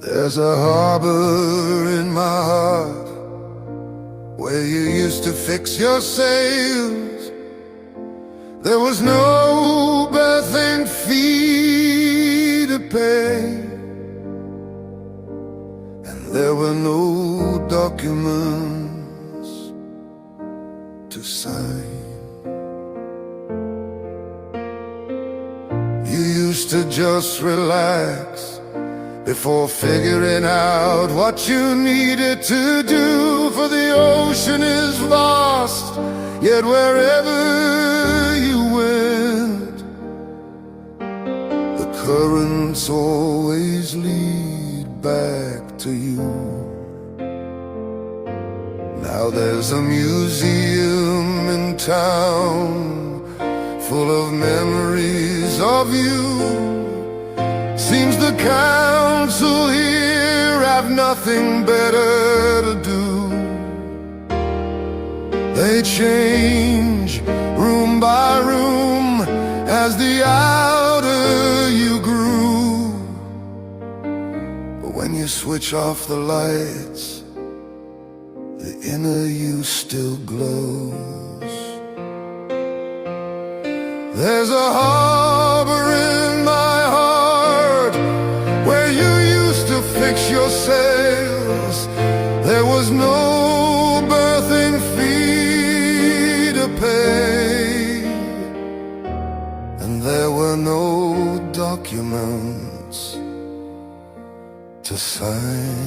There's a harbor in my heart where you used to fix your sails. There was no berthing fee to pay, and there were no documents to sign. You used to just relax before figuring out what you needed to do, for the ocean is vast, yet wherever you went, the currents always lead back to you. Now there's a museum in town full of memories of you. Seems the council here have nothing better to do. They change room by room as the outer you grew, but when you switch off the lights, the inner you still glows. There's a harbor in my heart where you used to fix your sails. There was no berthing fee to pay, and there were no documents to sign.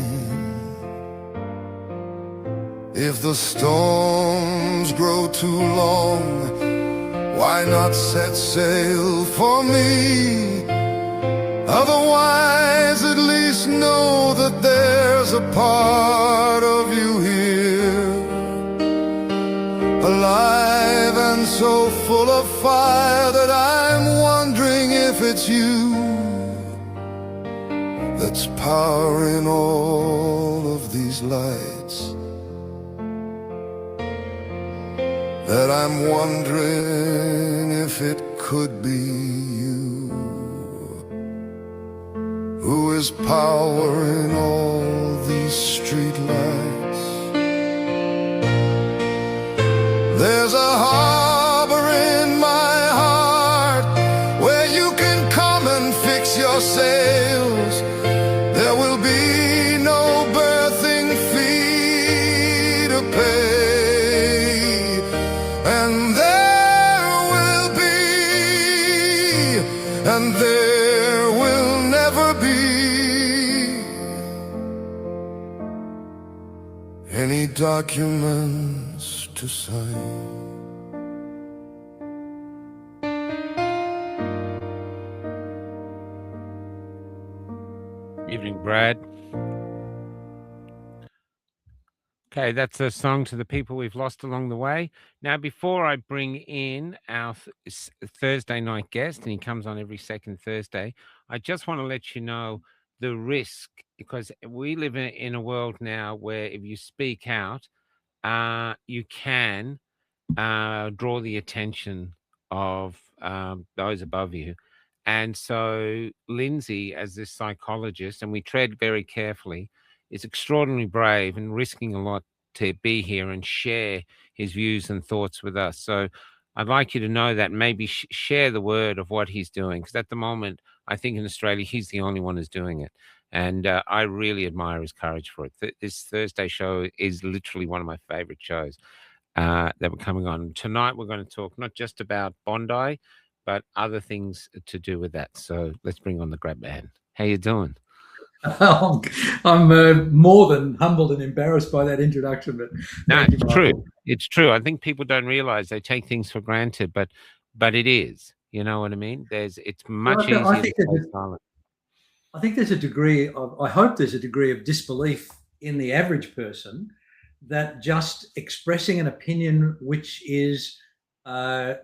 If the storms grow too long, why not set sail for me? Otherwise, at least know that there's a part of you here, alive and so full of fire that I'm wondering if it's you that's powering all of these lights. That I'm wondering if it could be you who is powering all these street lights. There's a harbor in my heart where you can come and fix your sails. There will be no berthing fee to pay, and there will never be any documents to sign. Evening, Brad. Okay, that's a song to the people we've lost along the way. Now, before I bring in our Thursday night guest, and he comes on every second Thursday, I just want to let you know the risk, because we live in a world now where if you speak out, you can draw the attention of those above you. And so Lindsay, as this psychologist, and we tread very carefully, is extraordinarily brave and risking a lot to be here and share his views and thoughts with us. So I'd like you to know that, maybe share the word of what he's doing, because at the moment, I think in Australia, he's the only one who's doing it. And I really admire his courage for it. This Thursday show is literally one of my favorite shows that we're coming on. Tonight, we're going to talk not just about Bondi, but other things to do with that. So let's bring on the grab band. How you doing? I'm more than humbled and embarrassed by that introduction. But no, it's true. It's true. I think people don't realize they take things for granted, but it is. You know what I mean? It's much easier to stay silent. I think there's a degree of, I hope there's a degree of disbelief in the average person that just expressing an opinion which is out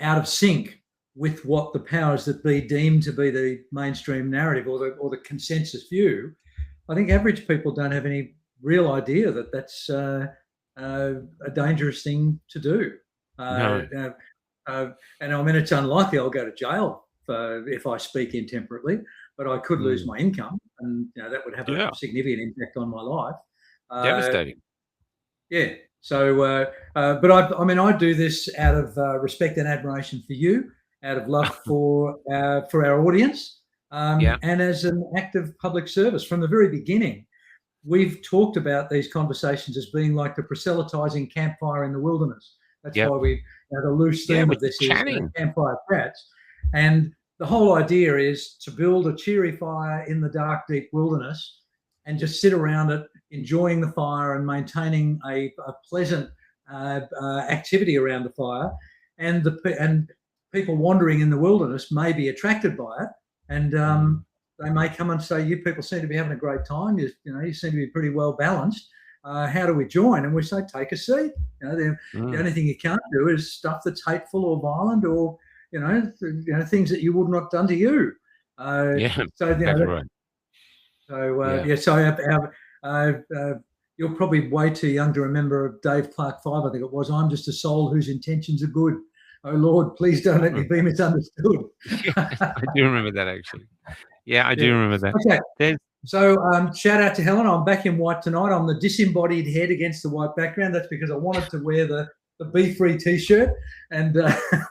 of sync with what the powers that be deem to be the mainstream narrative or the consensus view, I think average people don't have any real idea that that's a dangerous thing to do. No. And I mean, it's unlikely I'll go to jail if I speak intemperately. but I could lose Mm. my income, and that would have Yeah. a significant impact on my life. Devastating. Yeah. So, but I do this out of respect and admiration for you, out of love for our audience, Yeah. and as an act of public service. From the very beginning, we've talked about these conversations as being like the proselytizing campfire in the wilderness. That's Yep. why the loose Yeah, theme we're of this is chatting. campfire chats. And the whole idea is to build a cheery fire in the dark, deep wilderness and just sit around it, enjoying the fire and maintaining a pleasant activity around the fire. And people wandering in the wilderness may be attracted by it. And they may come and say, "You people seem to be having a great time. You seem to be pretty well balanced. How do we join?" And we say, "Take a seat." The only thing you can't do is stuff that's hateful or violent, or things that you would not done to you. Yeah, So exactly right. You're probably way too young to remember Dave Clark 5, I think it was. "I'm just a soul whose intentions are good. Oh Lord, please don't let me be misunderstood." I do remember that, actually. Yeah, I do remember that. Okay. So shout out to Helen. I'm back in white tonight. I'm the disembodied head against the white background. That's because I wanted to wear the Be Free T-shirt, and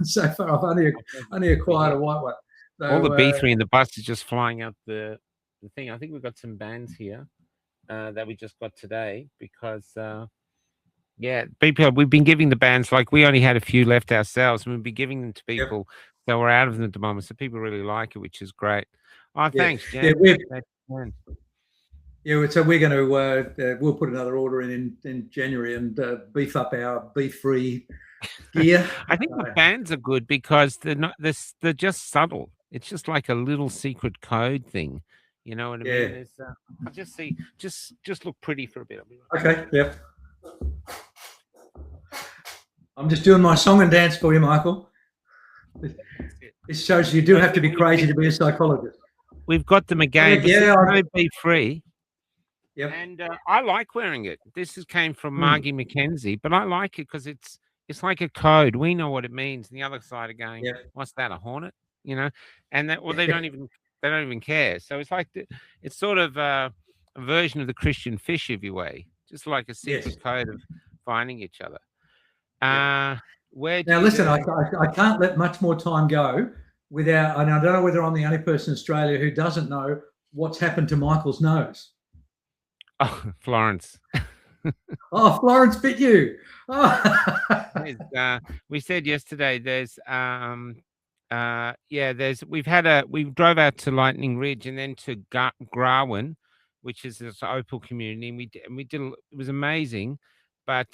so far I've only acquired a white one. So, all the B3 in the bus is just flying out the thing. I think we've got some bands here that we just got today because people, we've been giving the bands, like we only had a few left ourselves, and we've been giving them to people. So we're out of them at the moment. So people really like it, which is great. Oh, thanks, Jen. So we're going to we'll put another order in January and beef up our Be Free gear. I think the bands are good because they're just subtle. It's just like a little secret code thing. You know what I mean? There's, I'll just see. Just look pretty for a bit. Okay. Yep. I'm just doing my song and dance for you, Michael. This shows you do have to be crazy to be a psychologist. We've got them again. Be Free. Yep. And I like wearing it. This came from Margie McKenzie, but I like it because it's like a code. We know what it means. And the other side are going, "What's that? A hornet?" And that, well, they don't even care. So it's like it's sort of a version of the Christian fish, if you will, just like a secret code of finding each other. Now listen, I can't let much more time go without, and I don't know whether I'm the only person in Australia who doesn't know what's happened to Michael's nose. Oh, Florence. Oh, Florence bit you. We said yesterday we drove out to Lightning Ridge and then to Grawin, which is this opal community, and we did it was amazing. But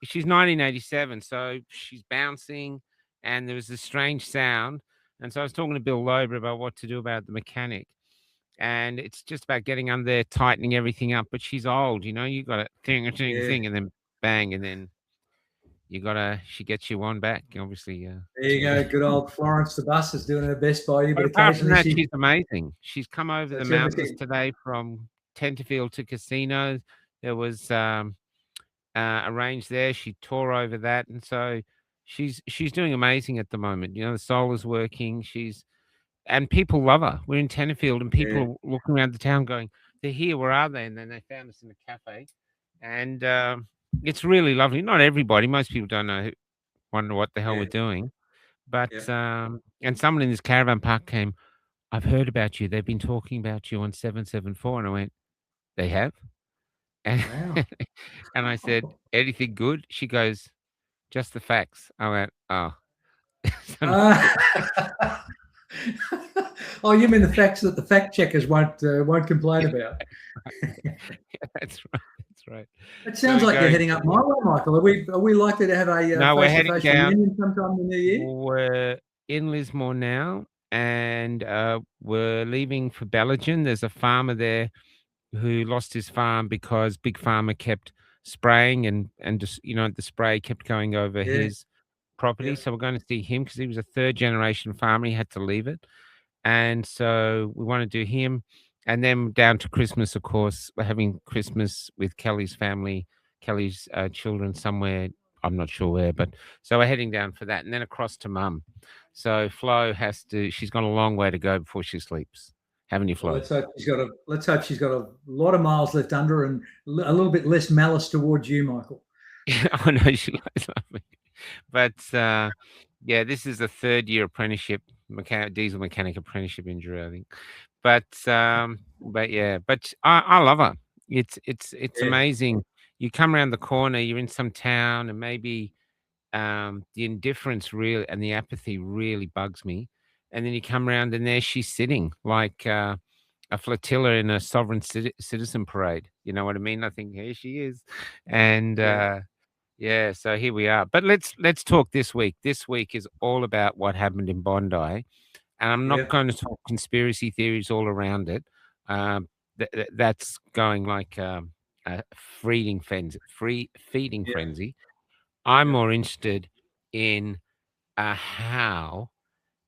she's 1987, so she's bouncing, and there was this strange sound. And so I was talking to Bill Lober about what to do about the mechanic. And it's just about getting under there, tightening everything up. But she's old, you got a thing, and then bang, and then she gets you one back, obviously. There you go. Good old Florence the bus is doing her best by you. But apart from that, she's amazing. She's come over the mountains today from Tenterfield to Casino. There was a range there. She tore over that. And so she's doing amazing at the moment. The solar's working. And people love her. We're in Tenterfield, and people are looking around the town going, "They're here, where are they?" And then they found us in a cafe. And it's really lovely. Not everybody. Most people don't wonder what the hell we're doing. But and someone in this caravan park came, "I've heard about you. They've been talking about you on 774." And I went, "They have?" And, and I said, "Anything good?" She goes, "Just the facts." I went, "Oh." Oh, you mean the facts that the fact checkers won't complain about? That's right. That's right. It sounds like you're heading up my way, Michael. Are we likely to have a we're heading down reunion sometime in the new year? We're in Lismore now, and we're leaving for Bellingen. There's a farmer there who lost his farm because Big Pharma kept spraying and just the spray kept going over his property. So we're going to see him because he was a third generation farmer. He had to leave it. And so we want to do him. And then down to Christmas, of course, we're having Christmas with Kelly's family, Kelly's children somewhere. I'm not sure where, but so we're heading down for that. And then across to Mum. So Flo she's got a long way to go before she sleeps. haven't you, Well, Flo? let's hope she's got a lot of miles left under her and a little bit less malice towards you, Michael. I know she likes me. But yeah, this is the 3rd-year apprenticeship, diesel mechanic apprenticeship injury, I think. But yeah, but I love her. It's Yeah, amazing. You come around the corner, you're in some town, and maybe the indifference really and the apathy really bugs me. And then you come around, and there she's sitting like a flotilla in a sovereign citizen parade. You know what I mean? I think here she is, and yeah, yeah. So here we are. But let's talk this week. This week is all about what happened in Bondi, and I'm not yeah, going to talk conspiracy theories all around it. That's going like a feeding yeah, frenzy. I'm yeah, more interested in how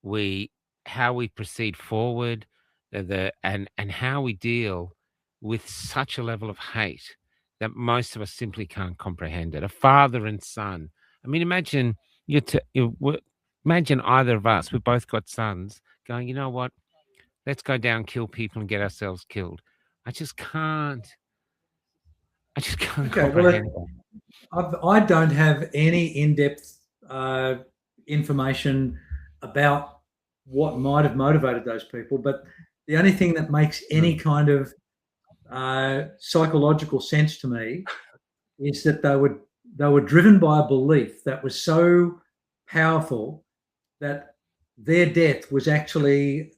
we proceed forward, and how we deal with such a level of hate that most of us simply can't comprehend it. A father and son. I mean, imagine imagine either of us. We've both got sons going. You know what? Let's go down, kill people, and get ourselves killed. I just can't. I just can't Okay, well, comprehend that. I don't have any in-depth information about what might have motivated those people, but the only thing that makes any kind of psychological sense to me is that they were driven by a belief that was so powerful that their death was actually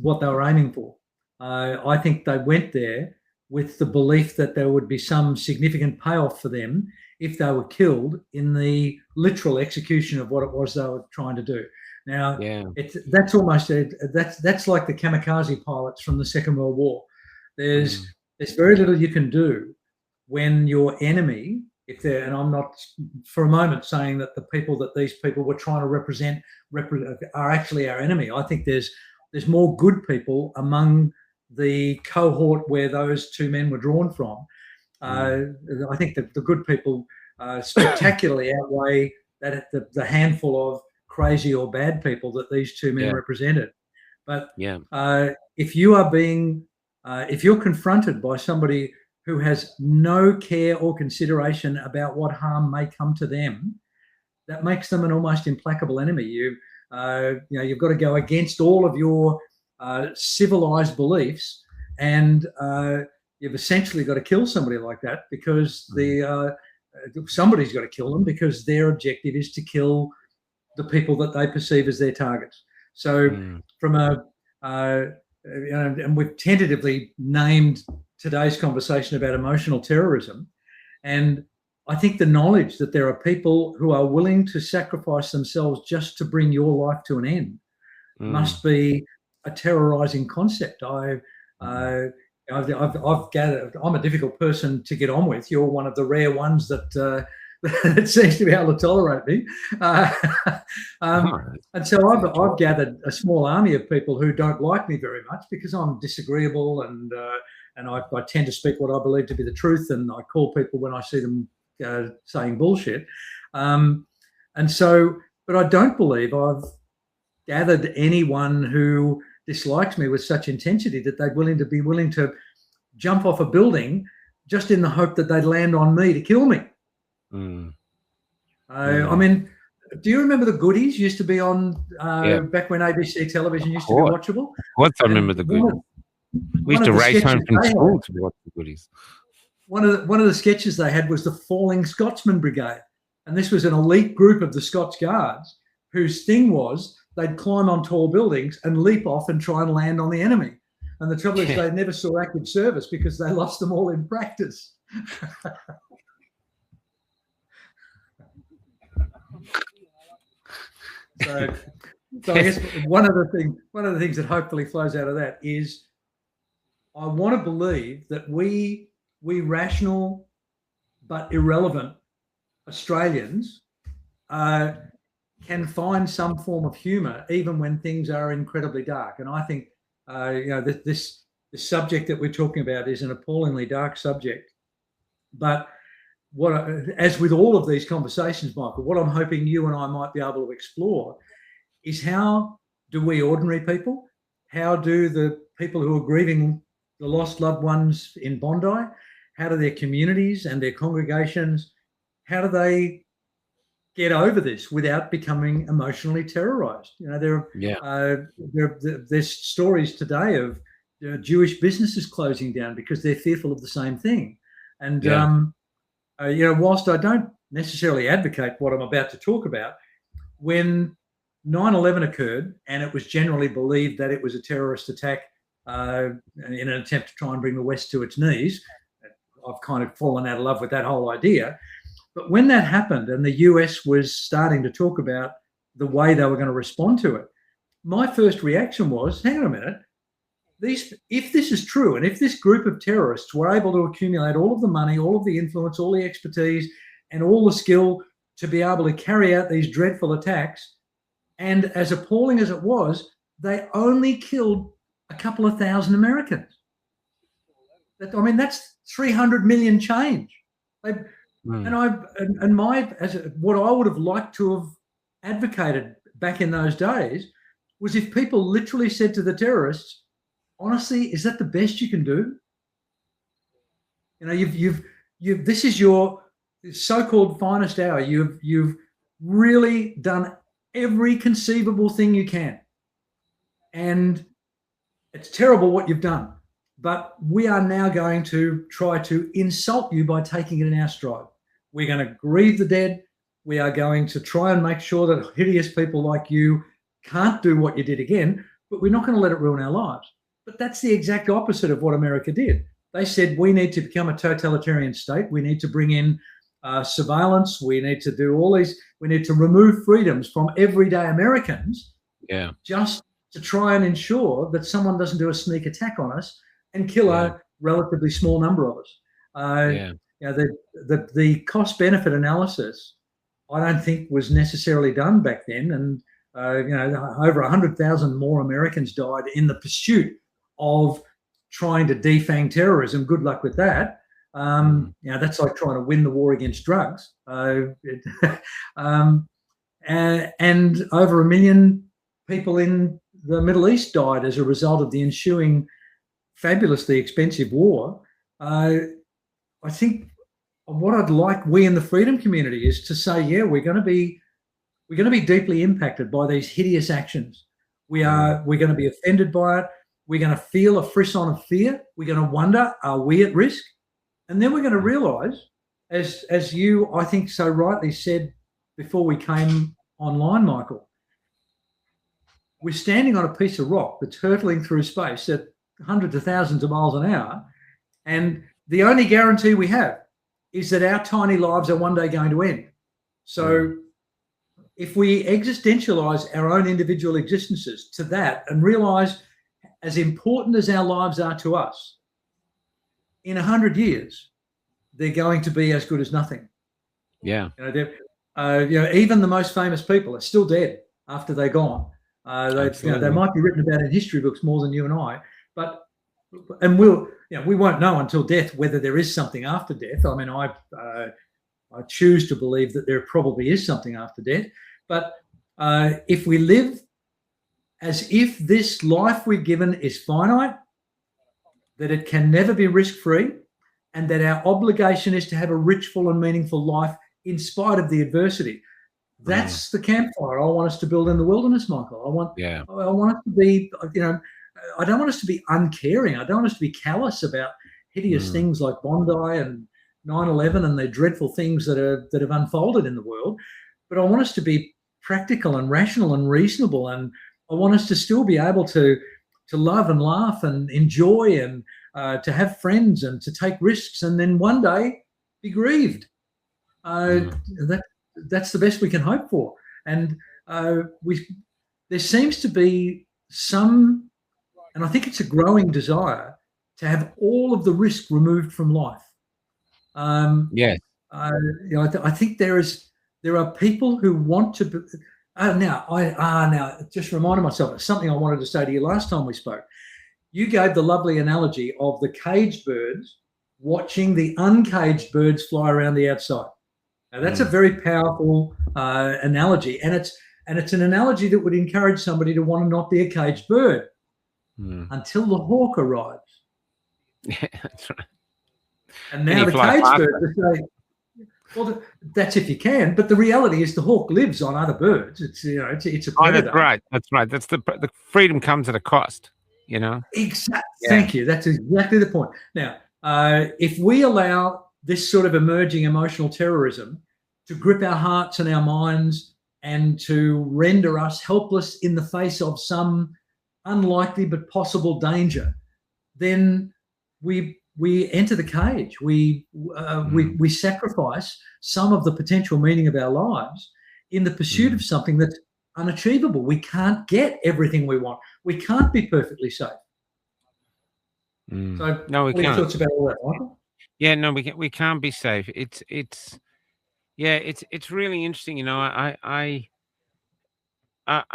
what they were aiming for. I think they went there with the belief that there would be some significant payoff for them if they were killed in the literal execution of what it was they were trying to do. Now, Yeah. that's almost that's like the kamikaze pilots from the Second World War. There's very little you can do when your enemy, if they're, and I'm not for a moment saying that the people that these people were trying to represent are actually our enemy. I think there's more good people among the cohort where those two men were drawn from. I think that the good people spectacularly outweigh the handful of crazy or bad people that these two men represented. But Yeah. if you are if you're confronted by somebody who has no care or consideration about what harm may come to them, that makes them an almost implacable enemy. You've got to go against all of your civilized beliefs, and you've essentially got to kill somebody like that because somebody's got to kill them because their objective is to kill the people that they perceive as their targets. So from and we've tentatively named today's conversation about emotional terrorism. And I think the knowledge that there are people who are willing to sacrifice themselves just to bring your life to an end must be a terrorizing concept. I've gathered, I'm a difficult person to get on with. You're one of the rare ones that that seems to be able to tolerate me. And so I've gathered a small army of people who don't like me very much because I'm disagreeable and I tend to speak what I believe to be the truth, and I call people when I see them saying bullshit. But I don't believe I've gathered anyone who dislikes me with such intensity that they're be willing to jump off a building just in the hope that they'd land on me to kill me. I mean, do you remember the Goodies used to be on back when ABC television used to be watchable? What I remember the Goodies. We used to race home from school to watch the Goodies. One of the sketches they had was the Falling Scotsman Brigade, and this was an elite group of the Scots Guards whose thing was they'd climb on tall buildings and leap off and try and land on the enemy. And the trouble is they never saw active service because they lost them all in practice. So I guess one of the things that hopefully flows out of that is I want to believe that we rational but irrelevant Australians can find some form of humour even when things are incredibly dark. And I think this subject that we're talking about is an appallingly dark subject. But as with all of these conversations, Michael, what I'm hoping you and I might be able to explore is how do we ordinary people How do the people who are grieving the lost loved ones in Bondi, how do their communities and their congregations, how do they get over this without becoming emotionally terrorized? You know, there's stories today of Jewish businesses closing down because they're fearful of the same thing. And, you know, whilst I don't necessarily advocate what I'm about to talk about, when 9/11 occurred and it was generally believed that it was a terrorist attack in an attempt to try and bring the West to its knees, I've kind of fallen out of love with that whole idea. But when that happened and the US was starting to talk about the way they were going to respond to it, my first reaction was, hang on a minute, if this is true, and if this group of terrorists were able to accumulate all of the money, all of the influence, all the expertise, and all the skill to be able to carry out these dreadful attacks, and as appalling as it was, they only killed a couple of thousand Americans. I mean, that's 300 million change. What I would have liked to have advocated back in those days was if people literally said to the terrorists, honestly, is that the best you can do? You know, this is your so-called finest hour. You've really done every conceivable thing you can, and it's terrible what you've done. But we are now going to try to insult you by taking it in our stride. We're going to grieve the dead. We are going to try and make sure that hideous people like you can't do what you did again, but we're not going to let it ruin our lives. But that's the exact opposite of what America did. They said, we need to become a totalitarian state. We need to bring in surveillance. We need to do all these. We need to remove freedoms from everyday Americans. Yeah. Just to try and ensure that someone doesn't do a sneak attack on us and kill a relatively small number of us. You know, the cost benefit analysis, I don't think was necessarily done back then, and you know, over 100,000 more Americans died in the pursuit of trying to defang terrorism. Good luck with that. You know, that's like trying to win the war against drugs. And over 1 million people in the Middle East died as a result of the ensuing fabulously expensive war. I think what I'd like we in the freedom community is to say, yeah, we're going to be deeply impacted by these hideous actions. We're going to be offended by it. We're going to feel a frisson of fear. We're going to wonder, are we at risk? And then we're going to realise, as you, I think, so rightly said before we came online, Michael, we're standing on a piece of rock that's hurtling through space at hundreds of thousands of miles an hour, and the only guarantee we have is that our tiny lives are one day going to end. So if we existentialise our own individual existences to that and realise, as important as our lives are to us, in 100 years, they're going to be as good as nothing. Yeah. You know, even the most famous people are still dead after they're gone. They might be written about in history books more than you and I, and we won't know until death whether there is something after death. I mean, I choose to believe that there probably is something after death. But if we live as if this life we're given is finite, that it can never be risk-free, and that our obligation is to have a rich, full and meaningful life in spite of the adversity. That's the campfire I want us to build in the wilderness, Michael. I want us to be, you know, I don't want us to be uncaring. I don't want us to be callous about hideous things like Bondi and 9/11 and the dreadful things that have unfolded in the world. But I want us to be practical and rational and reasonable, and I want us to still be able to love and laugh and enjoy and to have friends and to take risks, and then one day be grieved. That's the best we can hope for. And there seems to be some, and I think it's a growing desire to have all of the risk removed from life. Yes. You know, I think there are people who want to be, now just reminded myself of something I wanted to say to you last time we spoke. You gave the lovely analogy of the caged birds watching the uncaged birds fly around the outside. Now that's a very powerful analogy, and it's an analogy that would encourage somebody to want to not be a caged bird. until the hawk arrives. Yeah, that's right. And Then now you the fly cage faster. birds are saying, well, that's if you can. But the reality is the hawk lives on other birds. It's, you know, it's a Oh, that's predator. right. That's right. That's the freedom comes at a cost, you know? Exactly. Yeah. Thank you. That's exactly the point. Now, if we allow this sort of emerging emotional terrorism to grip our hearts and our minds and to render us helpless in the face of some unlikely but possible danger, then we enter the cage. We sacrifice some of the potential meaning of our lives in the pursuit of something that's unachievable. We can't get everything we want. We can't be perfectly safe. So, No, we what are your can't. thoughts about all that, Michael? Yeah, no, we can't be safe. It's really interesting. You know,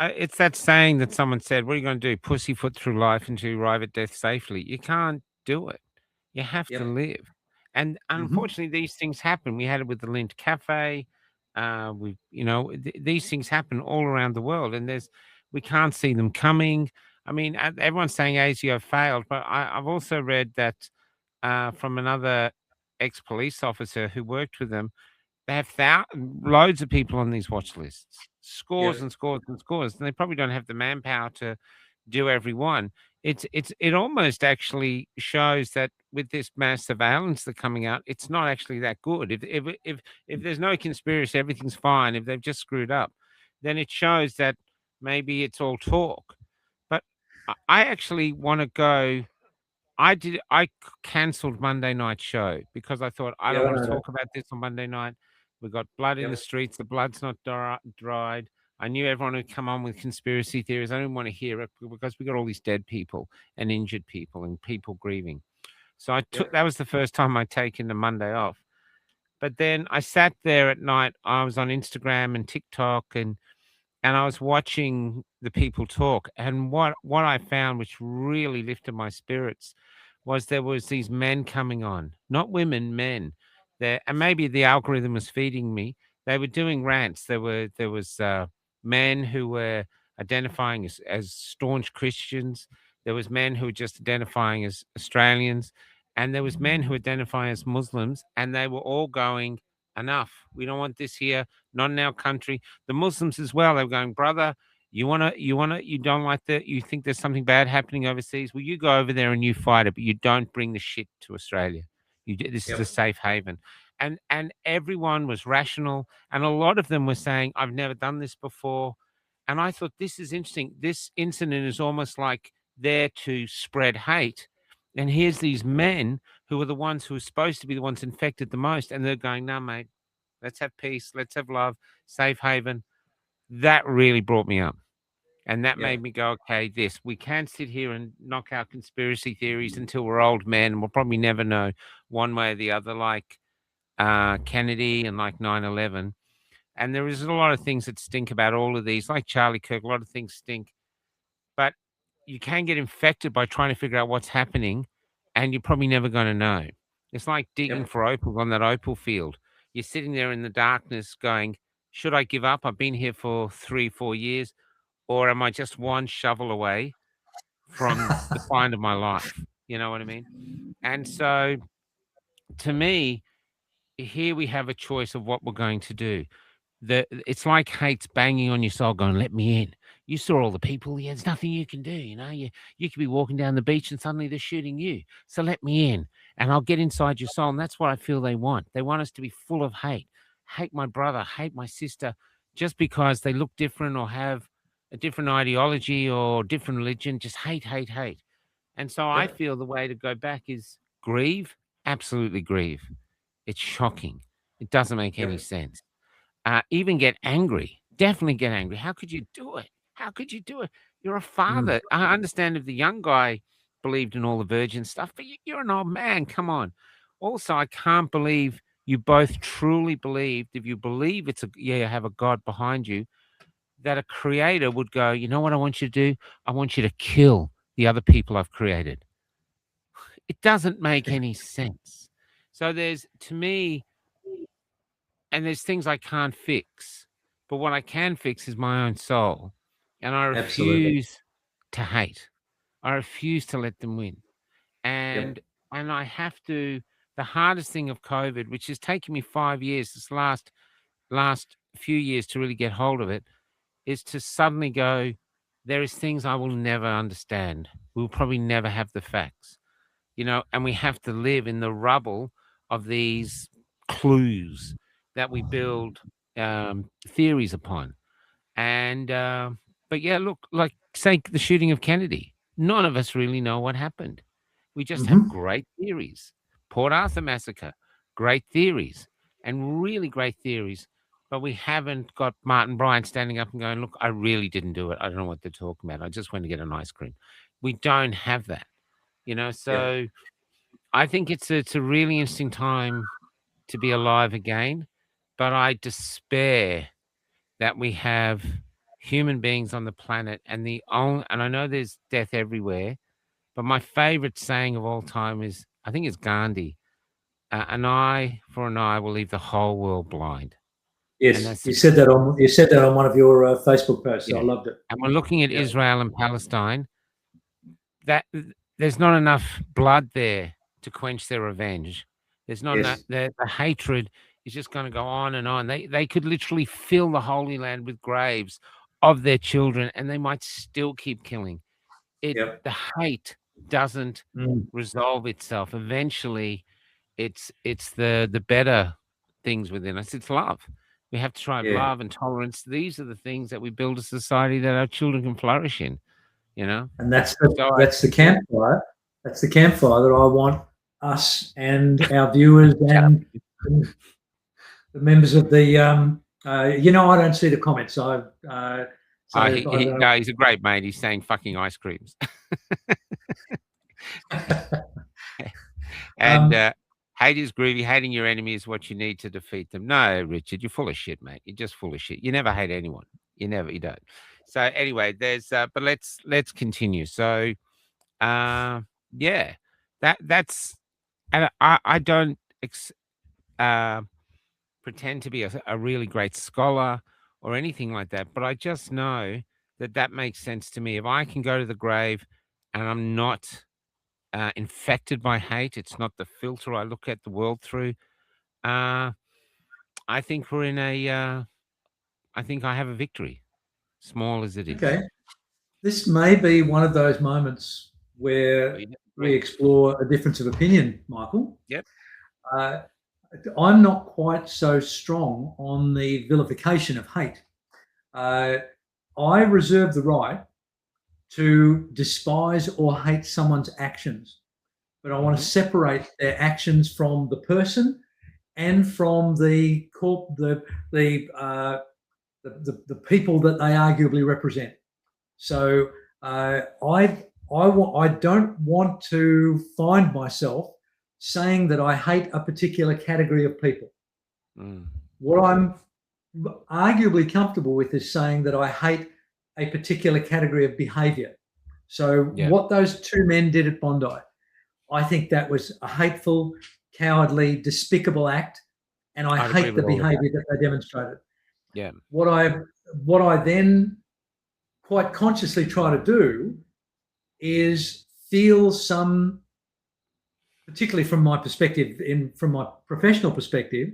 it's that saying that someone said, "What are you going to do? Pussyfoot through life until you arrive at death safely." You can't do it. You have to Yep. live, and Mm-hmm. unfortunately, these things happen. We had it with the Lint Cafe. You know, these things happen all around the world, and we can't see them coming. I mean, everyone's saying ASIO failed, but I've also read that from another ex-police officer who worked with them. They have loads of people on these watch lists, scores Yep. and scores and scores, and they probably don't have the manpower to do every one. It almost actually shows that with this mass surveillance that's coming out, it's not actually that good. If there's no conspiracy, everything's fine. If they've just screwed up, then it shows that maybe it's all talk. But I actually want to go. I cancelled Monday night show because I thought I Yeah, don't I want to know that. talk about this on Monday night. We got blood in the Yep. streets. The blood's not dried. I knew everyone would come on with conspiracy theories. I didn't want to hear it because we got all these dead people and injured people and people grieving. So Yep. that was the first time I'd taken the Monday off. But then I sat there at night. I was on Instagram and TikTok and I was watching the people talk. And what I found, which really lifted my spirits, was there was these men coming on, not women, men. There, and maybe the algorithm was feeding me. They were doing rants. There was men who were identifying as staunch Christians. There was men who were just identifying as Australians, and there was men who identify as Muslims, and they were all going, "Enough! We don't want this here. Not in our country." The Muslims as well. They were going, "Brother, you don't like that. You think there's something bad happening overseas. Well, you go over there and you fight it, but you don't bring the shit to Australia. This is a Yep. safe haven." And everyone was rational, and a lot of them were saying, "I've never done this before." And I thought, this is interesting. This incident is almost like there to spread hate. And here's these men who are the ones who are supposed to be the ones infected the most, and they're going, "No, mate, let's have peace, let's have love, safe haven." That really brought me up. And that made Yep. me go, okay, we can't sit here and knock out conspiracy theories until we're old men, and we'll probably never know one way or the other, like Kennedy and like 9/11. And there is a lot of things that stink about all of these, like Charlie Kirk, a lot of things stink. But you can get infected by trying to figure out what's happening, and you're probably never going to know. It's like digging Yep. for opal on that opal field. You're sitting there in the darkness going, should I give up? I've been here for 3, 4 years. Or am I just one shovel away from the find of my life? You know what I mean? And so to me, here we have a choice of what we're going to do. It's like hate's banging on your soul, going, "Let me in." You saw all the people. Yeah, there's nothing you can do. You know, you could be walking down the beach and suddenly they're shooting you. So let me in, and I'll get inside your soul. And that's what I feel they want. They want us to be full of hate. Hate my brother. Hate my sister, just because they look different or have a different ideology or different religion. Just hate, hate, hate. And so I Yep. feel the way to go back is grieve. Absolutely grieve. It's shocking. It doesn't make any Yep. sense. Even get angry. Definitely get angry. How could you do it? How could you do it? You're a Mm. father. I understand if the young guy believed in all the virgin stuff, but you're an old man. Come on. Also, I can't believe you both truly believed. If you believe you have a God behind you, that a creator would go, you know what I want you to do? I want you to kill the other people I've created. It doesn't make any sense. So to me, and there's things I can't fix, but what I can fix is my own soul, and I Absolutely. refuse to hate. I refuse to let them win. And I have to. The hardest thing of COVID, which has taken me 5 years, this last few years to really get hold of it, is to suddenly go, there is things I will never understand. We'll probably never have the facts, and we have to live in the rubble of these clues that we build theories upon. And but yeah, look, like say the shooting of Kennedy. None of us really know what happened. We just have Mhm. great theories. Port Arthur massacre, great theories, and really great theories. But we haven't got Martin Bryant standing up and going, "Look, I really didn't do it. I don't know what they're talking about. I just went to get an ice cream." We don't have that, Yeah. So I think it's a really interesting time to be alive again. But I despair that we have human beings on the planet, and I know there's death everywhere, but my favorite saying of all time is, I think it's Gandhi, an eye for an eye will leave the whole world blind. And Yes, that's you said that on one of your Facebook posts. I yeah. loved it. And we're looking at Yeah. Israel and Palestine. That there's not enough blood there to quench their revenge. There's not enough. Yes. The hatred is just going to go on and on. They could literally fill the Holy Land with graves of their children, and they might still keep killing. Yep. The hate doesn't Mm. resolve itself. Eventually, it's the better things within us. It's love. We have to try Yeah. love and tolerance. These are the things that we build a society that our children can flourish in. And that's the, So that's the campfire. That's the campfire that I want us and our viewers and the members of the. I don't see the comments. he's a great mate. He's saying fucking ice creams. And hate is groovy. Hating your enemy is what you need to defeat them. No, Richard, you're full of shit, mate. You're just full of shit. You never hate anyone. You don't. So anyway, there's but let's continue. So yeah, that's and I don't pretend to be a really great scholar or anything like that, but I just know that makes sense to me. If I can go to the grave and I'm not infected by hate, it's not the filter I look at the world through. I think we're in I think I have a victory, small as it is. Okay. This may be one of those moments where we explore a difference of opinion, Michael. Yep. I'm not quite so strong on the vilification of hate. I reserve the right to despise or hate someone's actions, but I want to separate their actions from the person and from the people that they arguably represent. So I don't want to find myself saying that I hate a particular category of people. What I'm arguably comfortable with is saying that I hate a particular category of behaviour. So what those two men did at Bondi, I think that was a hateful, cowardly, despicable act, and I hate the behaviour that they demonstrated. Yeah. What I then quite consciously try to do is feel some, particularly from my perspective, from my professional perspective,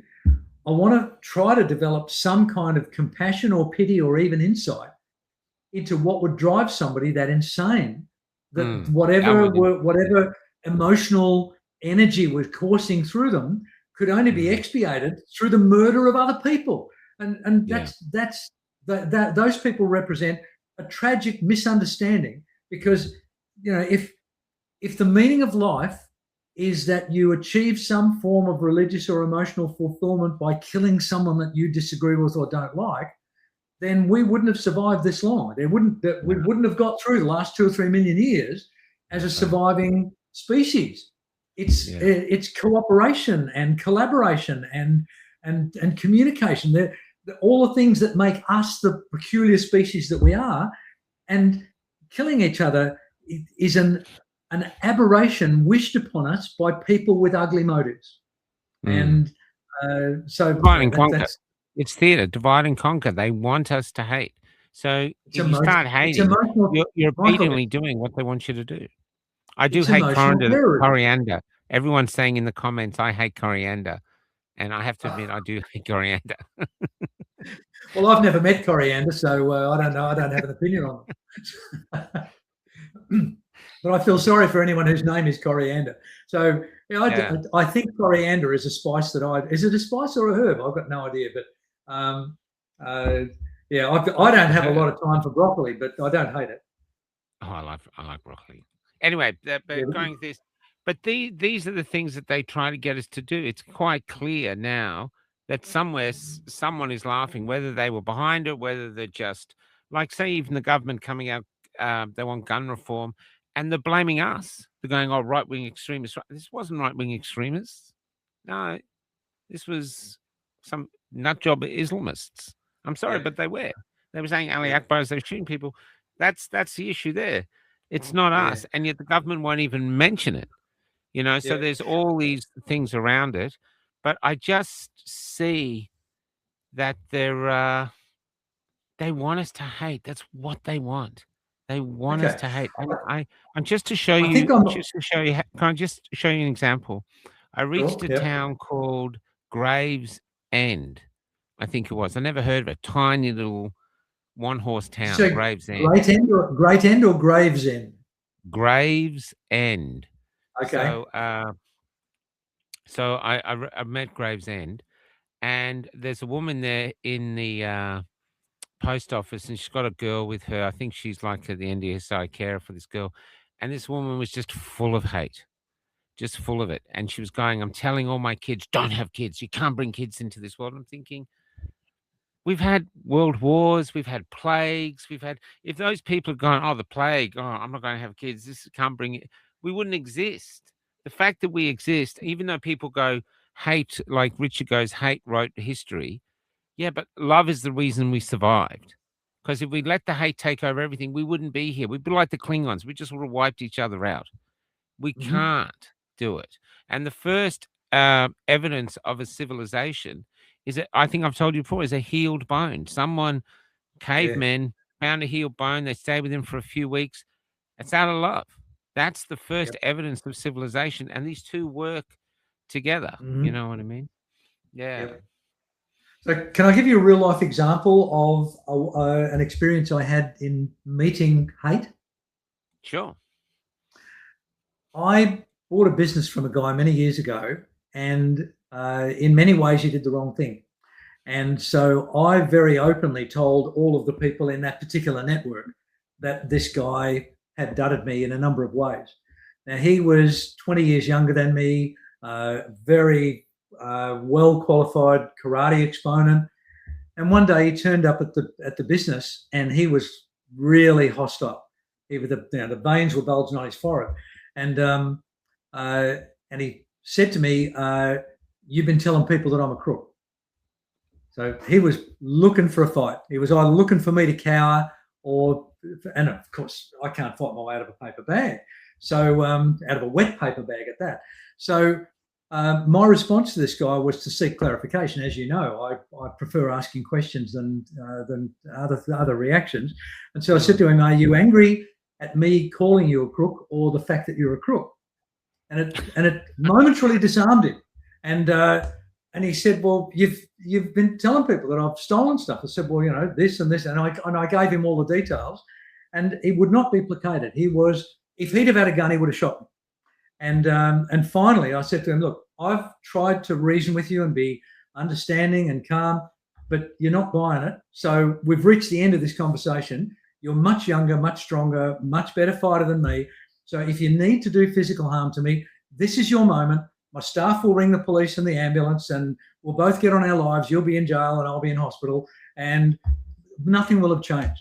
I want to try to develop some kind of compassion or pity or even insight into what would drive somebody that insane, that whatever emotional energy was coursing through them could only be expiated through the murder of other people. And those people represent a tragic misunderstanding, because if the meaning of life is that you achieve some form of religious or emotional fulfillment by killing someone that you disagree with or don't like, then we wouldn't have survived this long. We wouldn't have got through the last 2 or 3 million years as a surviving species. It's cooperation and collaboration and communication. They're all the things that make us the peculiar species that we are. And killing each other is an aberration wished upon us by people with ugly motives. And so divide and conquer. It's theatre, divide and conquer. They want us to hate. So It's if you start it's hating, emotional, you're Michael. obediently doing what they want you to do. I do It's hate emotional terrorism. coriander. Everyone's saying in the comments, I hate coriander. And I have to admit, I do hate coriander. Well, I've never met coriander, so I don't know. I don't have an opinion on them. But I feel sorry for anyone whose name is coriander. So Yeah. I think coriander is a spice is it a spice or a herb? I've got no idea. But yeah, I don't have a lot of time for broccoli, but I don't hate it. Oh, I like broccoli. Anyway, but Yeah, going with this, but these are the things that they try to get us to do. It's quite clear now that somewhere someone is laughing, whether they were behind it, whether they're just like, say, even the government coming out, they want gun reform, and they're blaming us. They're going, "Oh, right wing extremists." This wasn't right wing extremists. No, this was some nut job Islamists. I'm sorry, yeah, but they were. They were saying Ali yeah, Akbar as they were shooting people. That's the issue there. It's not yeah, us, and yet the government won't even mention it. So yeah. there's all these things around it, but I just see that they want us to hate. That's what they want. They want us Okay. to hate. And I'm just to show I think you, I'm can I just show you an example? I reached sure. a Yeah. town called Graves End, I think it was. I never heard of it. Tiny little one-horse Did you town, say Graves End. Great End or Gravesend? Graves End. Okay. So I met Graves End, and there's a woman there in the post office, and she's got a girl with her. I think she's like the NDSI carer for this girl, and this woman was just full of hate, just full of it. And she was going, "I'm telling all my kids, don't have kids. You can't bring kids into this world." I'm thinking, we've had world wars, we've had plagues, if those people had gone, "Oh, the plague, oh, I'm not going to have kids, this can't bring it," we wouldn't exist. The fact that we exist, even though people go, hate, like Richard goes, hate wrote history. Yeah, but love is the reason we survived. Because if we let the hate take over everything, we wouldn't be here. We'd be like the Klingons. We just would have wiped each other out. We Hmm. can't do it. And the first evidence of a civilization is that, I think I've told you before, is a healed bone. Yeah. Cavemen found a healed bone. They stayed with him for a few weeks. It's out of love. That's the first Yep. evidence of civilization. And these two work together. You Hmm. know what I mean? Yeah. Yep. So, can I give you a real life example of an experience I had in meeting hate? Sure. I bought a business from a guy many years ago, and in many ways, he did the wrong thing. And so I very openly told all of the people in that particular network that this guy had dudded me in a number of ways. Now, he was 20 years younger than me, very well qualified karate exponent. And one day he turned up at the business, and he was really hostile. The veins were bulging on his forehead, and and he said to me, "You've been telling people that I'm a crook." So he was looking for a fight. He was either looking for me to cower, and of course, I can't fight my way out of a paper bag. So, out of a wet paper bag at that. So, my response to this guy was to seek clarification. As you know, I prefer asking questions than other reactions. And so I said to him, "Are you angry at me calling you a crook, or the fact that you're a crook?" And it momentarily disarmed him. And he said, "Well, you've been telling people that I've stolen stuff." I said, "Well, this and this," and I gave him all the details, and he would not be placated. If he'd have had a gun, he would have shot me. And finally, I said to him, "Look, I've tried to reason with you and be understanding and calm, but you're not buying it. So we've reached the end of this conversation. You're much younger, much stronger, much better fighter than me. So if you need to do physical harm to me, this is your moment. My staff will ring the police and the ambulance, and we'll both get on our lives. You'll be in jail and I'll be in hospital, and nothing will have changed.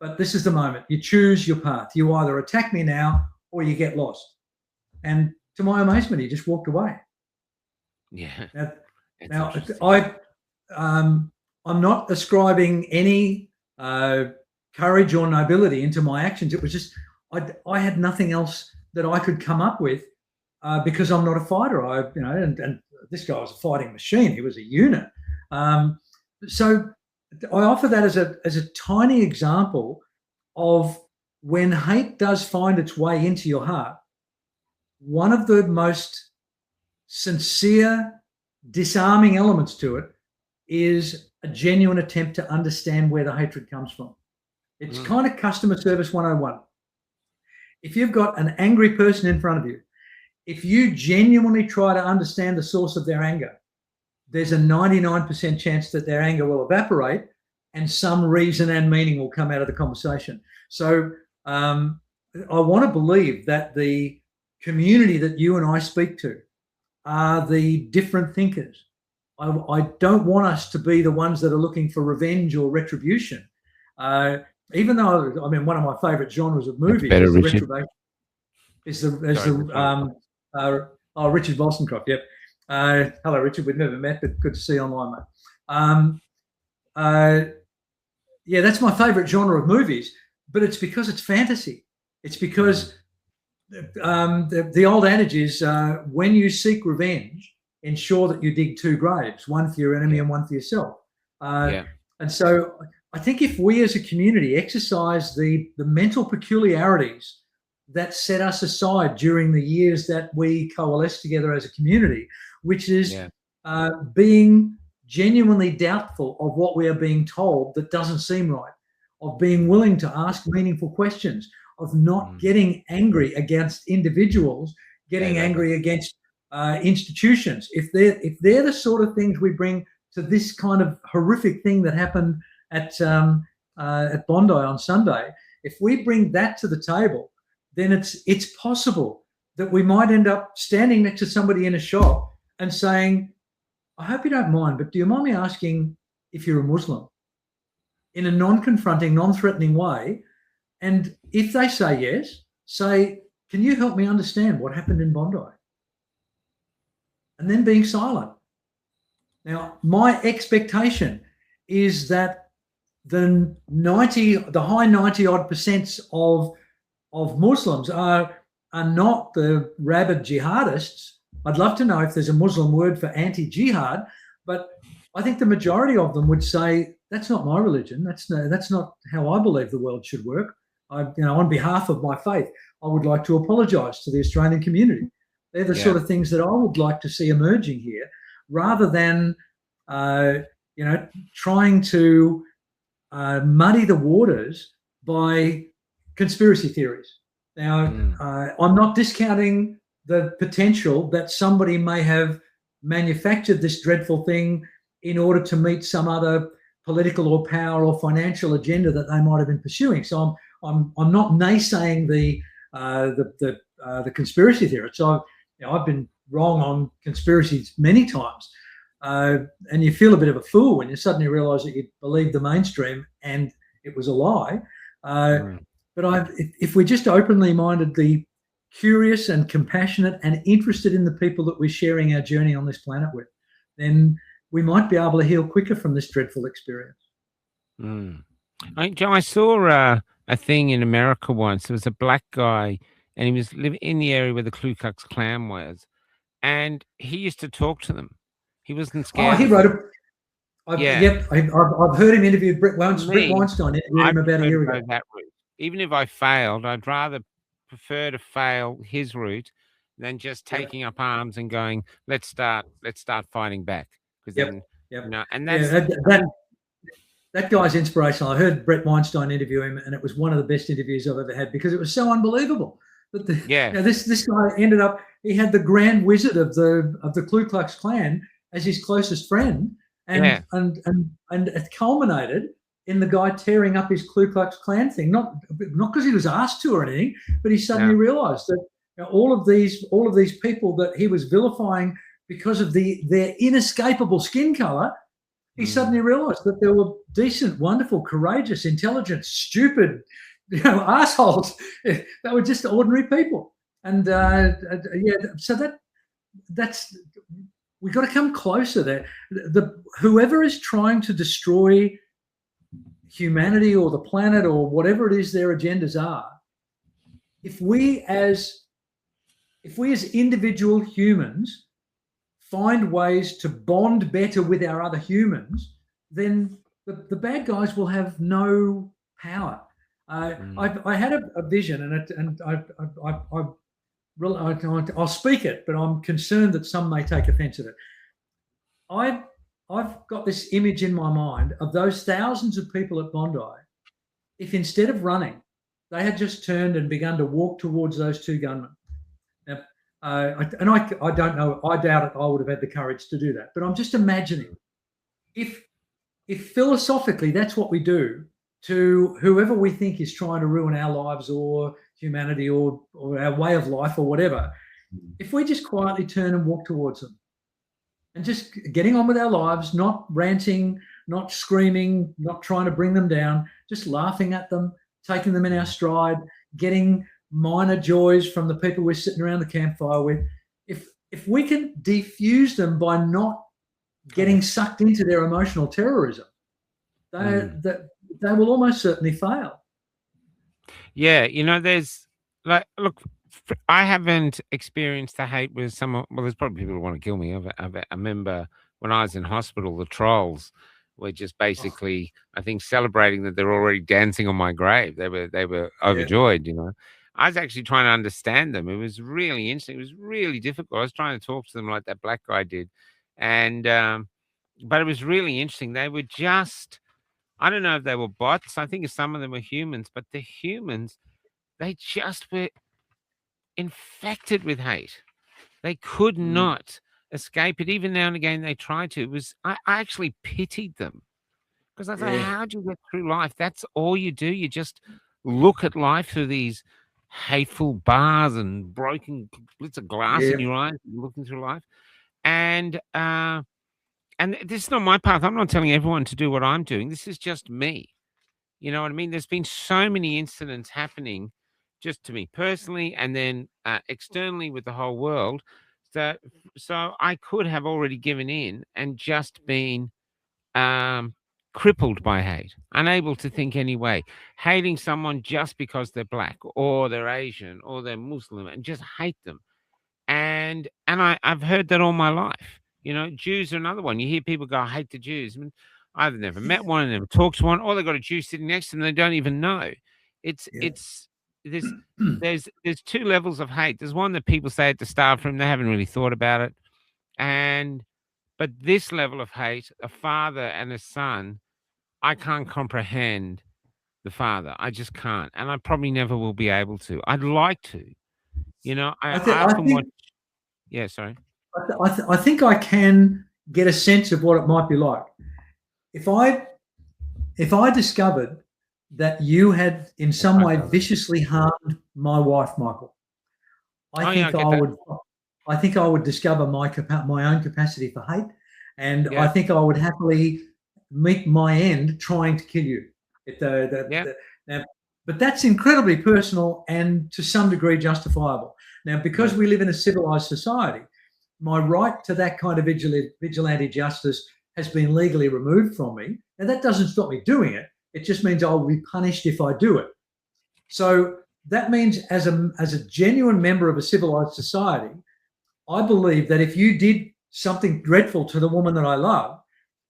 But this is the moment. You choose your path. You either attack me now or you get lost." And to my amazement, he just walked away. Yeah. Now I'm not ascribing any courage or nobility into my actions. It was just I had nothing else that I could come up with because I'm not a fighter. And this guy was a fighting machine. He was a unit. So I offer that as a tiny example of when hate does find its way into your heart. One of the most sincere, disarming elements to it is a genuine attempt to understand where the hatred comes from. It's kind of customer service 101. If you've got an angry person in front of you, if you genuinely try to understand the source of their anger, there's a 99% chance that their anger will evaporate and some reason and meaning will come out of the conversation. So I want to believe that the community that you and I speak to are the different thinkers. I don't want us to be the ones that are looking for revenge or retribution. Even though, I mean, one of my favourite genres of movies is the retribution. Richard Bolsoncroft, yep. Hello, Richard. We've never met, but good to see you online, mate. Yeah, that's my favourite genre of movies, but it's because it's fantasy. It's because the old adage is when you seek revenge, ensure that you dig two graves, one for your enemy and one for yourself. And so I think if we as a community exercise the mental peculiarities that set us aside during the years that we coalesce together as a community, which is being genuinely doubtful of what we are being told that doesn't seem right, of being willing to ask meaningful questions, of not getting angry against individuals, getting angry against institutions. If they're the sort of things we bring to this kind of horrific thing that happened at Bondi on Sunday, if we bring that to the table, then it's possible that we might end up standing next to somebody in a shop and saying, I hope you don't mind, but do you mind me asking if you're a Muslim? In a non-confronting, non-threatening way. And if they say yes, say, can you help me understand what happened in Bondi? And then being silent. Now, my expectation is that the high 90-odd% of Muslims are not the rabid jihadists. I'd love to know if there's a Muslim word for anti-jihad, but I think the majority of them would say, that's not my religion. That's not how I believe the world should work. On behalf of my faith, I would like to apologise to the Australian community. They're the sort of things that I would like to see emerging here, rather than trying to muddy the waters by conspiracy theories. Now, I'm not discounting the potential that somebody may have manufactured this dreadful thing in order to meet some other political or power or financial agenda that they might have been pursuing. So I'm not naysaying the conspiracy theorists. I've been wrong on conspiracies many times, and you feel a bit of a fool when you suddenly realise that you believed the mainstream and it was a lie. But if we're just openly mindedly curious and compassionate and interested in the people that we're sharing our journey on this planet with, then we might be able to heal quicker from this dreadful experience. I saw a thing in America once. There was a black guy, and he was living in the area where the Ku Klux Klan was, and he used to talk to them. He wasn't scared. Oh, he wrote a... I've heard him interview Brett Weinstein. Interviewed him about a year ago. That route. Even if I failed, I'd rather prefer to fail his route than just taking up arms and going, let's start fighting back. Because and that's that guy's inspirational. I heard Brett Weinstein interview him, and it was one of the best interviews I've ever had because it was so unbelievable. But this guy ended up, he had the Grand Wizard of the Ku Klux Klan as his closest friend, and it culminated in the guy tearing up his Ku Klux Klan thing, not because he was asked to or anything, but he suddenly realised that all of these people that he was vilifying because of their inescapable skin colour, he suddenly realised that there were decent, wonderful, courageous, intelligent, stupid, assholes that were just ordinary people. And so that's we've got to come closer there. Whoever is trying to destroy humanity or the planet or whatever it is their agendas are, if we as individual humans find ways to bond better with our other humans, then the bad guys will have no power. I had a vision, and I'll speak it, but I'm concerned that some may take offence at it. I've got this image in my mind of those thousands of people at Bondi. If instead of running, they had just turned and begun to walk towards those two gunmen. Now, I don't know. I doubt it. I would have had the courage to do that. But I'm just imagining if philosophically that's what we do to whoever we think is trying to ruin our lives or humanity or our way of life or whatever, if we just quietly turn and walk towards them and just getting on with our lives, not ranting, not screaming, not trying to bring them down, just laughing at them, taking them in our stride, getting minor joys from the people we're sitting around the campfire with. If we can defuse them by not getting sucked into their emotional terrorism, they will almost certainly fail. Yeah, there's like, look, I haven't experienced the hate with someone. Well, there's probably people who want to kill me. I remember when I was in hospital, the trolls were just basically, I think, celebrating that they're already dancing on my grave. They were overjoyed. I was actually trying to understand them. It was really interesting. It was really difficult. I was trying to talk to them like that black guy did, and but it was really interesting. They were just, I don't know if they were bots. I think some of them were humans, but the humans, they just were infected with hate. They could not escape it. Even now and again, they tried to. I actually pitied them because I thought, how do you get through life? That's all you do. You just look at life through these hateful bars and broken bits of glass in your eyes, looking through life. And this is not my path. I'm not telling everyone to do what I'm doing. This is just me. You know what I mean? There's been so many incidents happening just to me personally and then externally with the whole world. So I could have already given in and just been crippled by hate, unable to think anyway, hating someone just because they're black or they're Asian or they're Muslim and just hate them. And I've heard that all my life. Jews are another one. You hear people go, I hate the Jews. I mean, I've never met one and never talked to one, or they've got a Jew sitting next to them they don't even know. There's two levels of hate. There's one that people say at the start from, they haven't really thought about it. But this level of hate, a father and a son, I can't comprehend the father. I just can't. And I probably never will be able to. I'd like to. I often watch. Yeah, sorry. I think I can get a sense of what it might be like. If I discovered that you had in some way viciously harmed my wife, Michael, I think I would discover my own capacity for hate, and I think I would happily meet my end trying to kill you. But that's incredibly personal and to some degree justifiable. Now, because we live in a civilized society, my right to that kind of vigilante justice has been legally removed from me. And that doesn't stop me doing it. It just means I will be punished if I do it. So that means as a genuine member of a civilized society, I believe that if you did something dreadful to the woman that I love,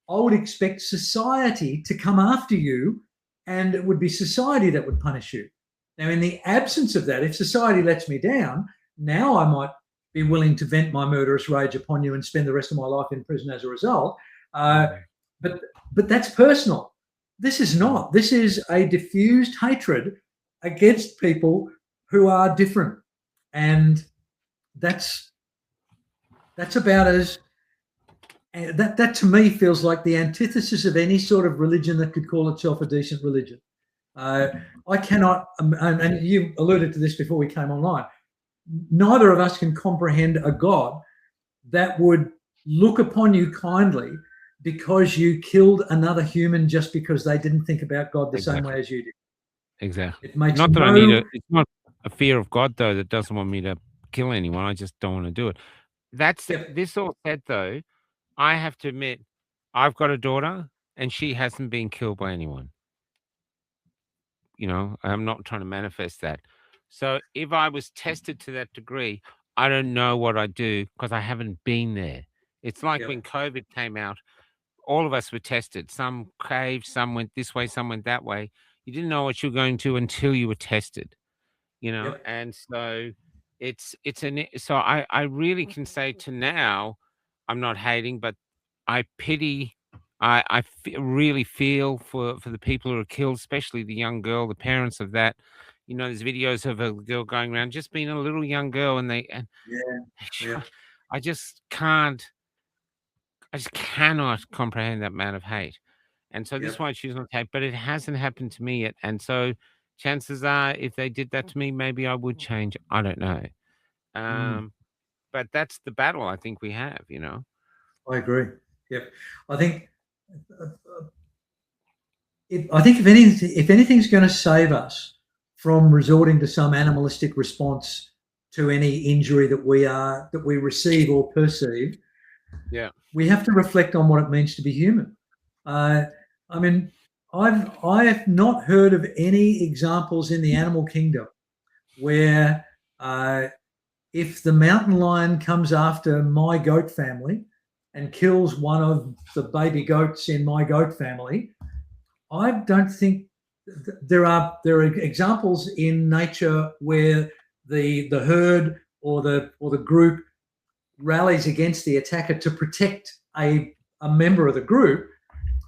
I would expect society to come after you, and it would be society that would punish you. Now, in the absence of that, if society lets me down, now I might be willing to vent my murderous rage upon you and spend the rest of my life in prison as a result. But that's personal. This is not. This is a diffused hatred against people who are different. And that's about as... That to me feels like the antithesis of any sort of religion that could call itself a decent religion. I cannot, and you alluded to this before we came online, neither of us can comprehend a God that would look upon you kindly because you killed another human just because they didn't think about God the same way as you did. Exactly. It makes not that I need it's not a fear of God, though, that doesn't want me to kill anyone. I just don't want to do it. This all said, though, I have to admit, I've got a daughter and she hasn't been killed by anyone. I'm not trying to manifest that. So if I was tested to that degree, I don't know what I'd do because I haven't been there. It's like when COVID came out, all of us were tested. Some caved, some went this way, some went that way. You didn't know what you were going to until you were tested, Yep. and so so I really can say to now, I'm not hating, but I pity. Really feel for the people who are killed, especially the young girl, the parents of that. There's videos of a girl going around just being a little young girl, and Yeah. Yeah. I just can't. I just cannot comprehend that amount of hate. And so this is Yep. why I choose not to hate, but it hasn't happened to me yet. And so chances are, if they did that to me, maybe I would change. I don't know. Mm, But that's the battle I think we have. I agree. Yep. I think uh, if anything's going to save us from resorting to some animalistic response to any injury that we receive or perceive, Yeah. we have to reflect on what it means to be human. I mean, I have not heard of any examples in the animal kingdom where if the mountain lion comes after my goat family and kills one of the baby goats in my goat family, I don't think there are examples in nature where the herd or the group rallies against the attacker to protect a member of the group.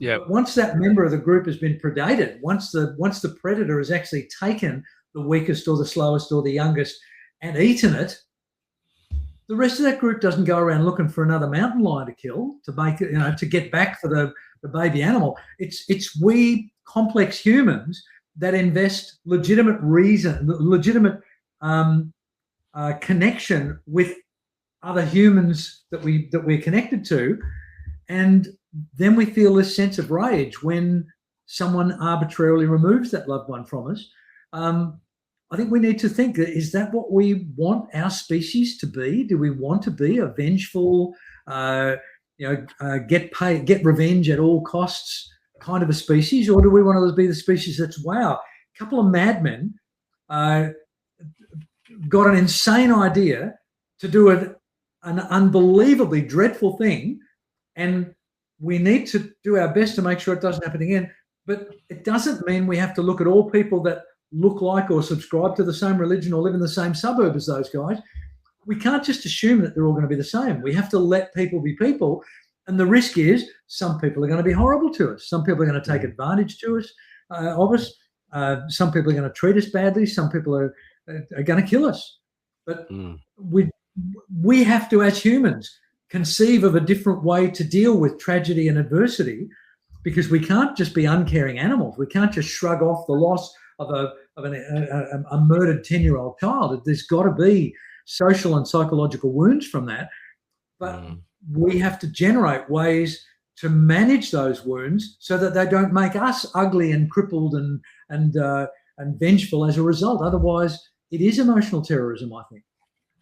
Yeah. But once that member of the group has been predated, once the predator has actually taken the weakest or the slowest or the youngest and eaten it, the rest of that group doesn't go around looking for another mountain lion to kill to make it, to get back for the baby animal. It's we complex humans that invest legitimate connection with other humans that we're connected to, and then we feel this sense of rage when someone arbitrarily removes that loved one from us. I think we need to think: is that what we want our species to be? Do we want to be a vengeful, get revenge at all costs kind of a species, or do we want to be the species that's a couple of madmen got an insane idea to do an unbelievably dreadful thing, and we need to do our best to make sure it doesn't happen again. But it doesn't mean we have to look at all people that look like or subscribe to the same religion or live in the same suburb as those guys. We can't just assume that they're all going to be the same. We have to let people be people. And the risk is some people are going to be horrible to us. Some people are going to take advantage of us. Some people are going to treat us badly. Some people are going to kill us. But we have to, as humans, conceive of a different way to deal with tragedy and adversity, because we can't just be uncaring animals. We can't just shrug off the loss of a murdered 10-year-old child. There's got to be social and psychological wounds from that. But we have to generate ways to manage those wounds so that they don't make us ugly and crippled and vengeful as a result. Otherwise, it is emotional terrorism, I think.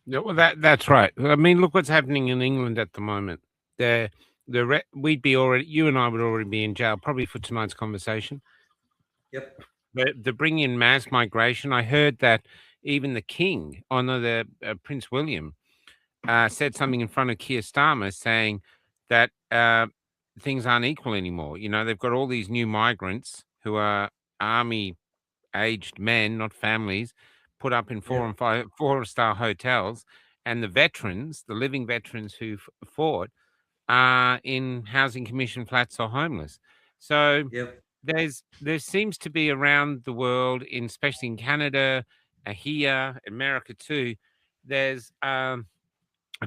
Yeah, well, that's right. I mean, look what's happening in England at the moment. We'd be already, you and I would already be in jail probably for tonight's conversation. Yep. They're bringing in mass migration. I heard that even the King, the Prince William, said something in front of Keir Starmer saying that things aren't equal anymore. They've got all these new migrants who are army-aged men, not families, put up in 4 and 5 4-star hotels, and the veterans, the living veterans who fought, are in housing commission flats or homeless. So there seems to be around the world, especially in Canada, here, America too, there's a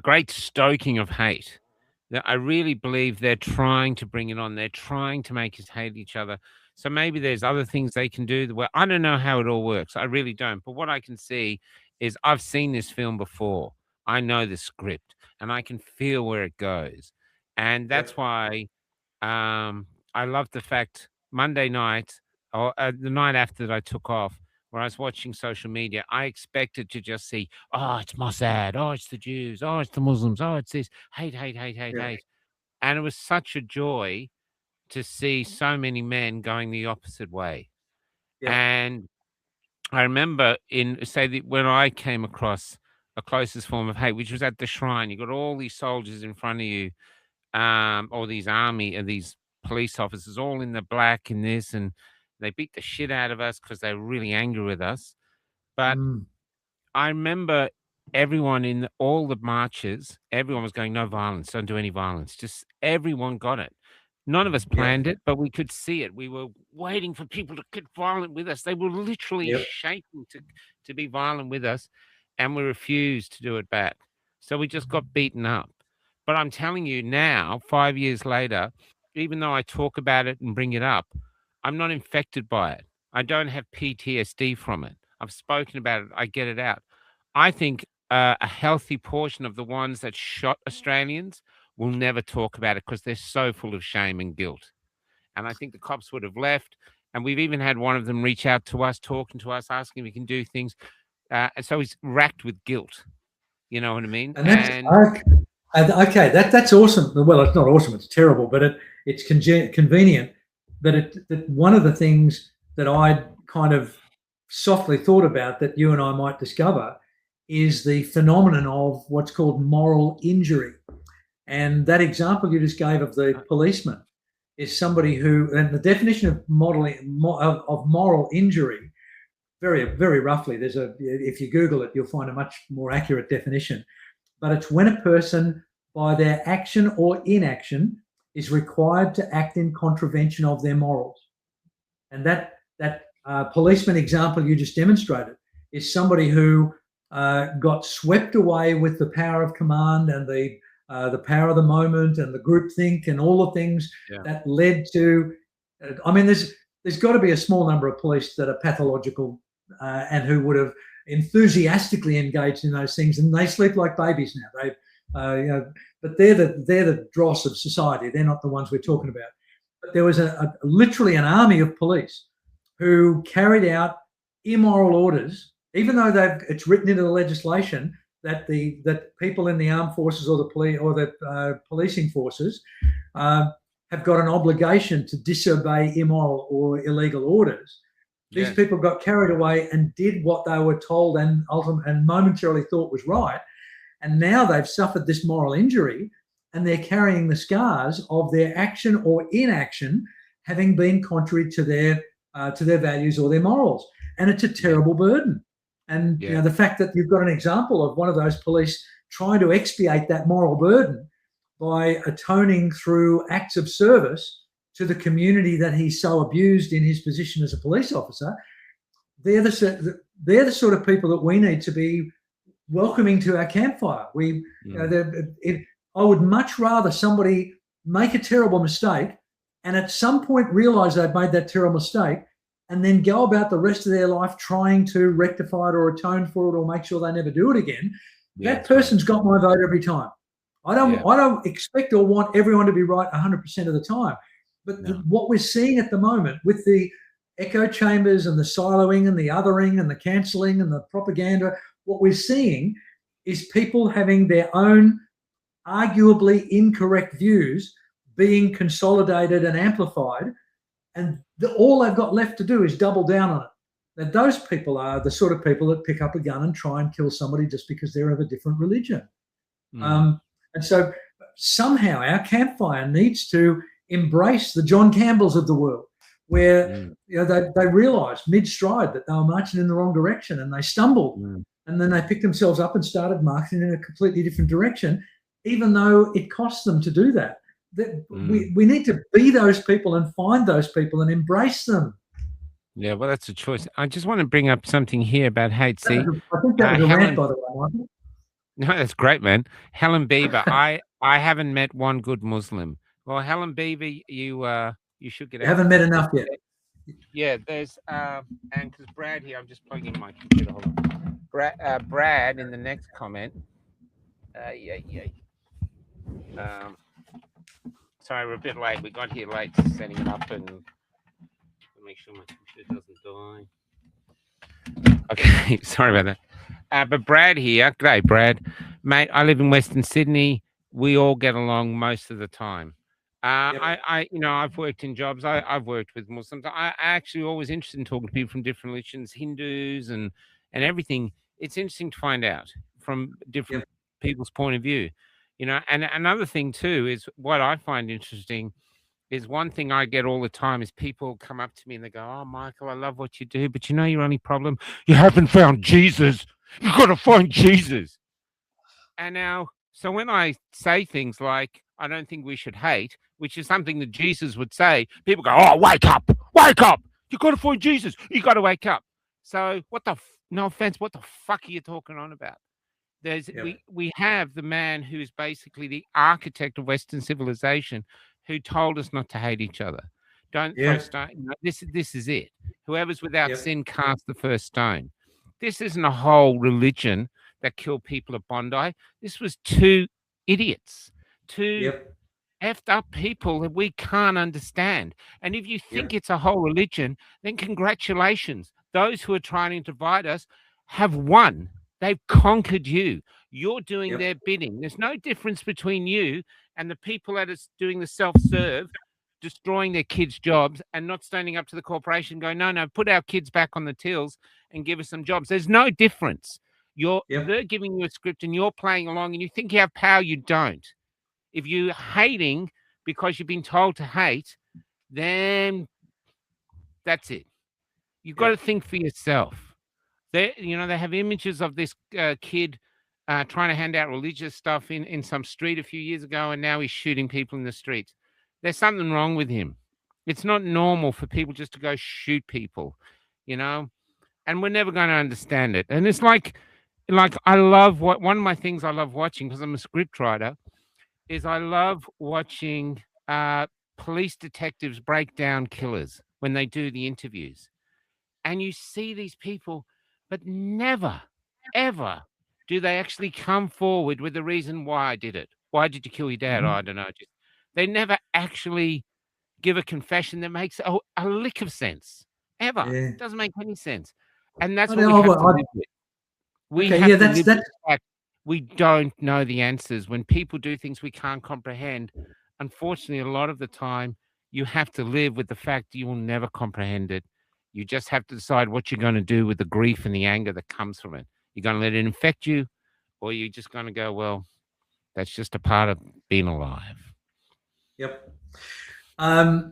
great stoking of hate. I really believe they're trying to bring it on. They're trying to make us hate each other. So maybe there's other things they can do. Where I don't know how it all works. I really don't. But what I can see is I've seen this film before. I know the script, and I can feel where it goes. And that's why I love the fact Monday night, or the night after that I took off, where I was watching social media, I expected to just see, oh, it's Mossad, oh, it's the Jews, oh, it's the Muslims, oh, it's this, hate, hate, hate, hate, hate. And it was such a joy to see so many men going the opposite way. And I remember when I came across a closest form of hate, which was at the shrine. You got all these soldiers in front of you, or these police officers, all in the black and this, and they beat the shit out of us because they were really angry with us. But I remember everyone in all the marches, everyone was going, no violence, don't do any violence. Just everyone got it. None of us planned it, but we could see it. We were waiting for people to get violent with us. They were literally shaking to be violent with us, and we refused to do it back. So we just got beaten up. But I'm telling you now, 5 years later, even though I talk about it and bring it up, I'm not infected by it. I don't have PTSD from it. I've spoken about it. I get it out. I think a healthy portion of the ones that shot Australians will never talk about it because they're so full of shame and guilt. And I think the cops would have left. And we've even had one of them reach out to us, talking to us, asking if we can do things. And so he's racked with guilt. You know what I mean? And okay, that's awesome. Well, it's not awesome; it's terrible. But it's convenient that one of the things that I kind of softly thought about that you and I might discover is the phenomenon of what's called moral injury. And that example you just gave of the policeman is somebody who, and the definition of moral injury, very, very roughly, if you Google it, you'll find a much more accurate definition. But it's when a person, by their action or inaction, is required to act in contravention of their morals. And that policeman example you just demonstrated is somebody who got swept away with the power of command and the power of the moment and the groupthink and all the things that led to. I mean, there's got to be a small number of police that are pathological and who would have enthusiastically engaged in those things, and they sleep like babies now. They, but they're the dross of society. They're not the ones we're talking about. But there was literally an army of police who carried out immoral orders, even though it's written into the legislation that people in the armed forces or the policing forces have got an obligation to disobey immoral or illegal orders. These people got carried away and did what they were told and momentarily thought was right. And now they've suffered this moral injury and they're carrying the scars of their action or inaction having been contrary to their values or their morals. And it's a terrible burden. And the fact that you've got an example of one of those police trying to expiate that moral burden by atoning through acts of service to the community that he so abused in his position as a police officer, they're the sort of people that we need to be welcoming to our campfire. I would much rather somebody make a terrible mistake and at some point realise they've made that terrible mistake and then go about the rest of their life trying to rectify it or atone for it or make sure they never do it again. That person's got my vote every time. I don't expect or want everyone to be right 100% of the time. But what we're seeing at the moment with the echo chambers and the siloing and the othering and the cancelling and the propaganda, what we're seeing is people having their own arguably incorrect views being consolidated and amplified, and all they've got left to do is double down on it. Now, those people are the sort of people that pick up a gun and try and kill somebody just because they're of a different religion. And so somehow our campfire needs to embrace the John Campbells of the world, where they realised mid-stride that they were marching in the wrong direction and they stumbled, and then they picked themselves up and started marching in a completely different direction, even though it cost them to do that. We need to be those people and find those people and embrace them. Yeah, well, that's a choice. I just want to bring up something here about hate. See, I think that was a rant, by the way, Michael. No, that's great, man. Helen Beaver. I haven't met one good Muslim. Well, Helen Beaver, you should get. You haven't met enough yet. Yeah, there's and because Brad here, I'm just plugging in my computer. Hold on. Brad in the next comment. Sorry, we're a bit late. We got here late setting it up and make sure my computer doesn't die. Okay, sorry about that. But Brad here. G'day, Brad. Mate, I live in Western Sydney. We all get along most of the time. I've worked in jobs. I've worked with Muslims. I actually always interested in talking to people from different religions, Hindus and everything. It's interesting to find out from different people's point of view. And another thing too is what I find interesting is one thing I get all the time is people come up to me and they go, "Oh, Michael, I love what you do, but you know your only problem? You haven't found Jesus. You've got to find Jesus." And now, so when I say things like, "I don't think we should hate," which is something that Jesus would say, people go, "Oh, wake up, wake up. You've got to find Jesus. You got to wake up." So no offense, what the fuck are you talking on about? Yeah. We have the man who is basically the architect of Western civilization, who told us not to hate each other. Don't throw Yeah. stone. This is it. Whoever's without Yep. sin cast the first stone. This isn't a whole religion that killed people at Bondi. This was two idiots, two Yep. effed up people that we can't understand. And if you think Yep. it's a whole religion, then congratulations. Those who are trying to divide us have won. They've conquered you. You're doing Yep. their bidding. There's no difference between you and the people that are doing the self-serve, destroying their kids' jobs and not standing up to the corporation going, no, put our kids back on the tills and give us some jobs. There's no difference. Yep. They're giving you a script and you're playing along and you think you have power, you don't. If you're hating because you've been told to hate, then that's it. You've got to think for yourself. They have images of this kid trying to hand out religious stuff in some street a few years ago, and now he's shooting people in the streets. There's something wrong with him. It's not normal for people just to go shoot people, and we're never going to understand it. And it's like I love one of my things I love watching, because I'm a script writer, is I love watching police detectives break down killers when they do the interviews. And you see these people, but never, ever do they actually come forward with the reason why I did it. Why did you kill your dad? Mhm. Oh, I don't know. They never actually give a confession that makes a lick of sense. Ever. Yeah. It doesn't make any sense. And that's I what we know, have but to live with. We Okay, have yeah, to that's- live that's- with the fact we don't know the answers. When people do things we can't comprehend, unfortunately, a lot of the time, you have to live with the fact you will never comprehend it. You just have to decide what you're going to do with the grief and the anger that comes from it. You're going to let it infect you, or you're just going to go, well, that's just a part of being alive. Yep. I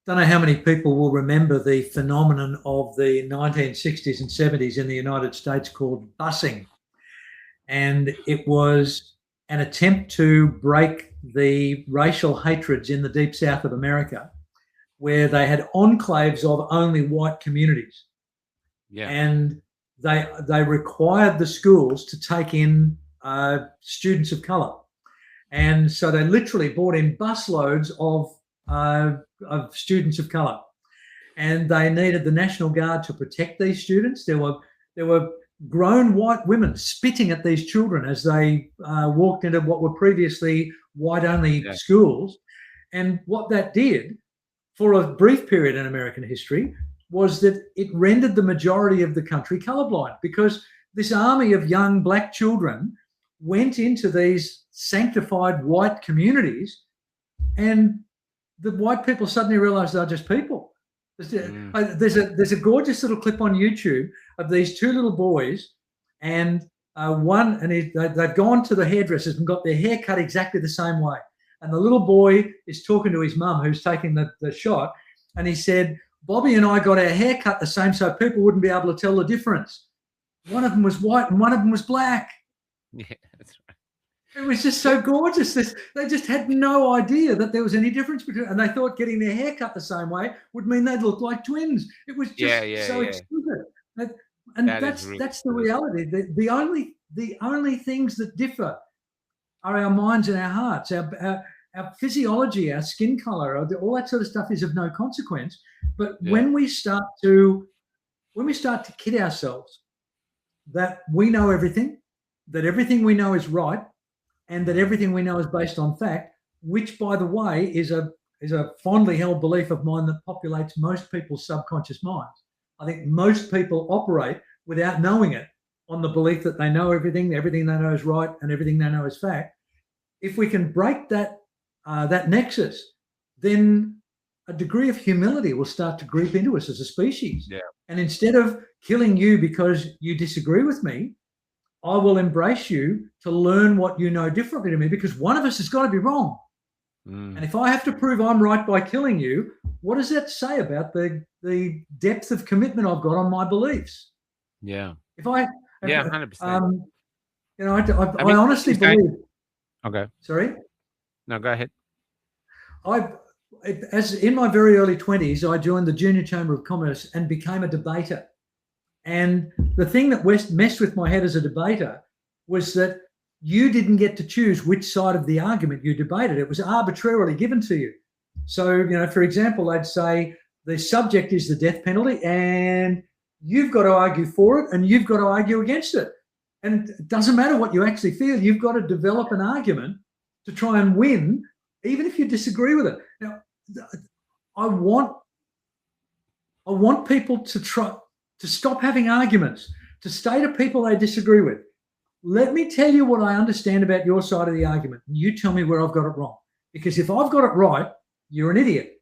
don't know how many people will remember the phenomenon of the 1960s and 70s in the United States called busing. And it was an attempt to break the racial hatreds in the deep south of America, where they had enclaves of only white communities. Yeah. And they required the schools to take in students of color. And so they literally brought in busloads of students of color. And they needed the National Guard to protect these students. There were grown white women spitting at these children as they walked into what were previously white-only schools. And what that did for a brief period in American history was that it rendered the majority of the country colorblind, because this army of young black children went into these sanctified white communities, and the white people suddenly realized they're just people. There's a gorgeous little clip on YouTube of these two little boys, and they've gone to the hairdressers and got their hair cut exactly the same way. And the little boy is talking to his mum, who's taking the shot, and he said, "Bobby and I got our hair cut the same so people wouldn't be able to tell the difference. One of them was white and one of them was black." Yeah, that's right. It was just so gorgeous. They just had no idea that there was any difference between, and they thought getting their hair cut the same way would mean they'd look like twins. It was just so exquisite. And that's the reality. The only things that differ are our minds and our hearts. Our physiology, our skin color, all that sort of stuff is of no consequence. But when we start to kid ourselves that we know everything, that everything we know is right, and that everything we know is based on fact, which, by the way, is a fondly held belief of mine that populates most people's subconscious minds. I think most people operate without knowing it on the belief that they know everything they know is right, and everything they know is fact. If we can break that nexus, then a degree of humility will start to creep into us as a species. Yeah. And instead of killing you because you disagree with me, I will embrace you to learn what you know differently to me, because one of us has got to be wrong. And if I have to prove I'm right by killing you, what does that say about the depth of commitment I've got on my beliefs? Yeah. If I, Yeah, 100%. I honestly believe. Okay. Sorry. No, go ahead. As in my very early 20s, I joined the Junior Chamber of Commerce and became a debater. And the thing that messed with my head as a debater was that you didn't get to choose which side of the argument you debated. It was arbitrarily given to you. So, for example, they'd say the subject is the death penalty and you've got to argue for it and you've got to argue against it. And it doesn't matter what you actually feel. You've got to develop an argument to try and win, even if you disagree with it. Now, I want people to stop having arguments, to say to people they disagree with, let me tell you what I understand about your side of the argument. And you tell me where I've got it wrong. Because if I've got it right, you're an idiot.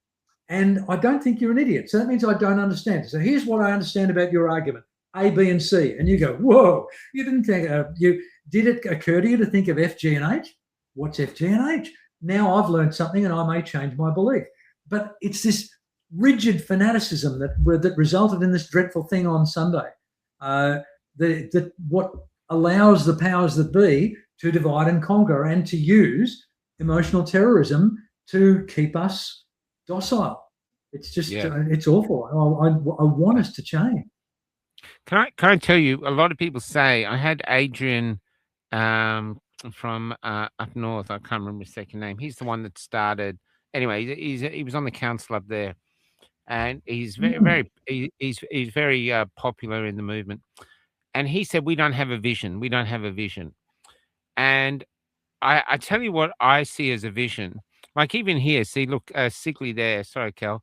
And I don't think you're an idiot. So that means I don't understand. So here's what I understand about your argument, A, B, and C. And you go, whoa, you didn't think, did it occur to you to think of F, G, and H? What's F, G, and H? Now I've learned something and I may change my belief. But it's this rigid fanaticism that resulted in this dreadful thing on Sunday. What allows the powers that be to divide and conquer and to use emotional terrorism to keep us docile. It's just, it's awful. I want us to change. Can I tell you, a lot of people say, I had Adrian from up north, I can't remember his second name. He's the one that started, anyway, he was on the council up there. And he's he's very popular in the movement. And he said, we don't have a vision. We don't have a vision. And I tell you what I see as a vision. Like even here, see, look, Sigley there. Sorry, Kel.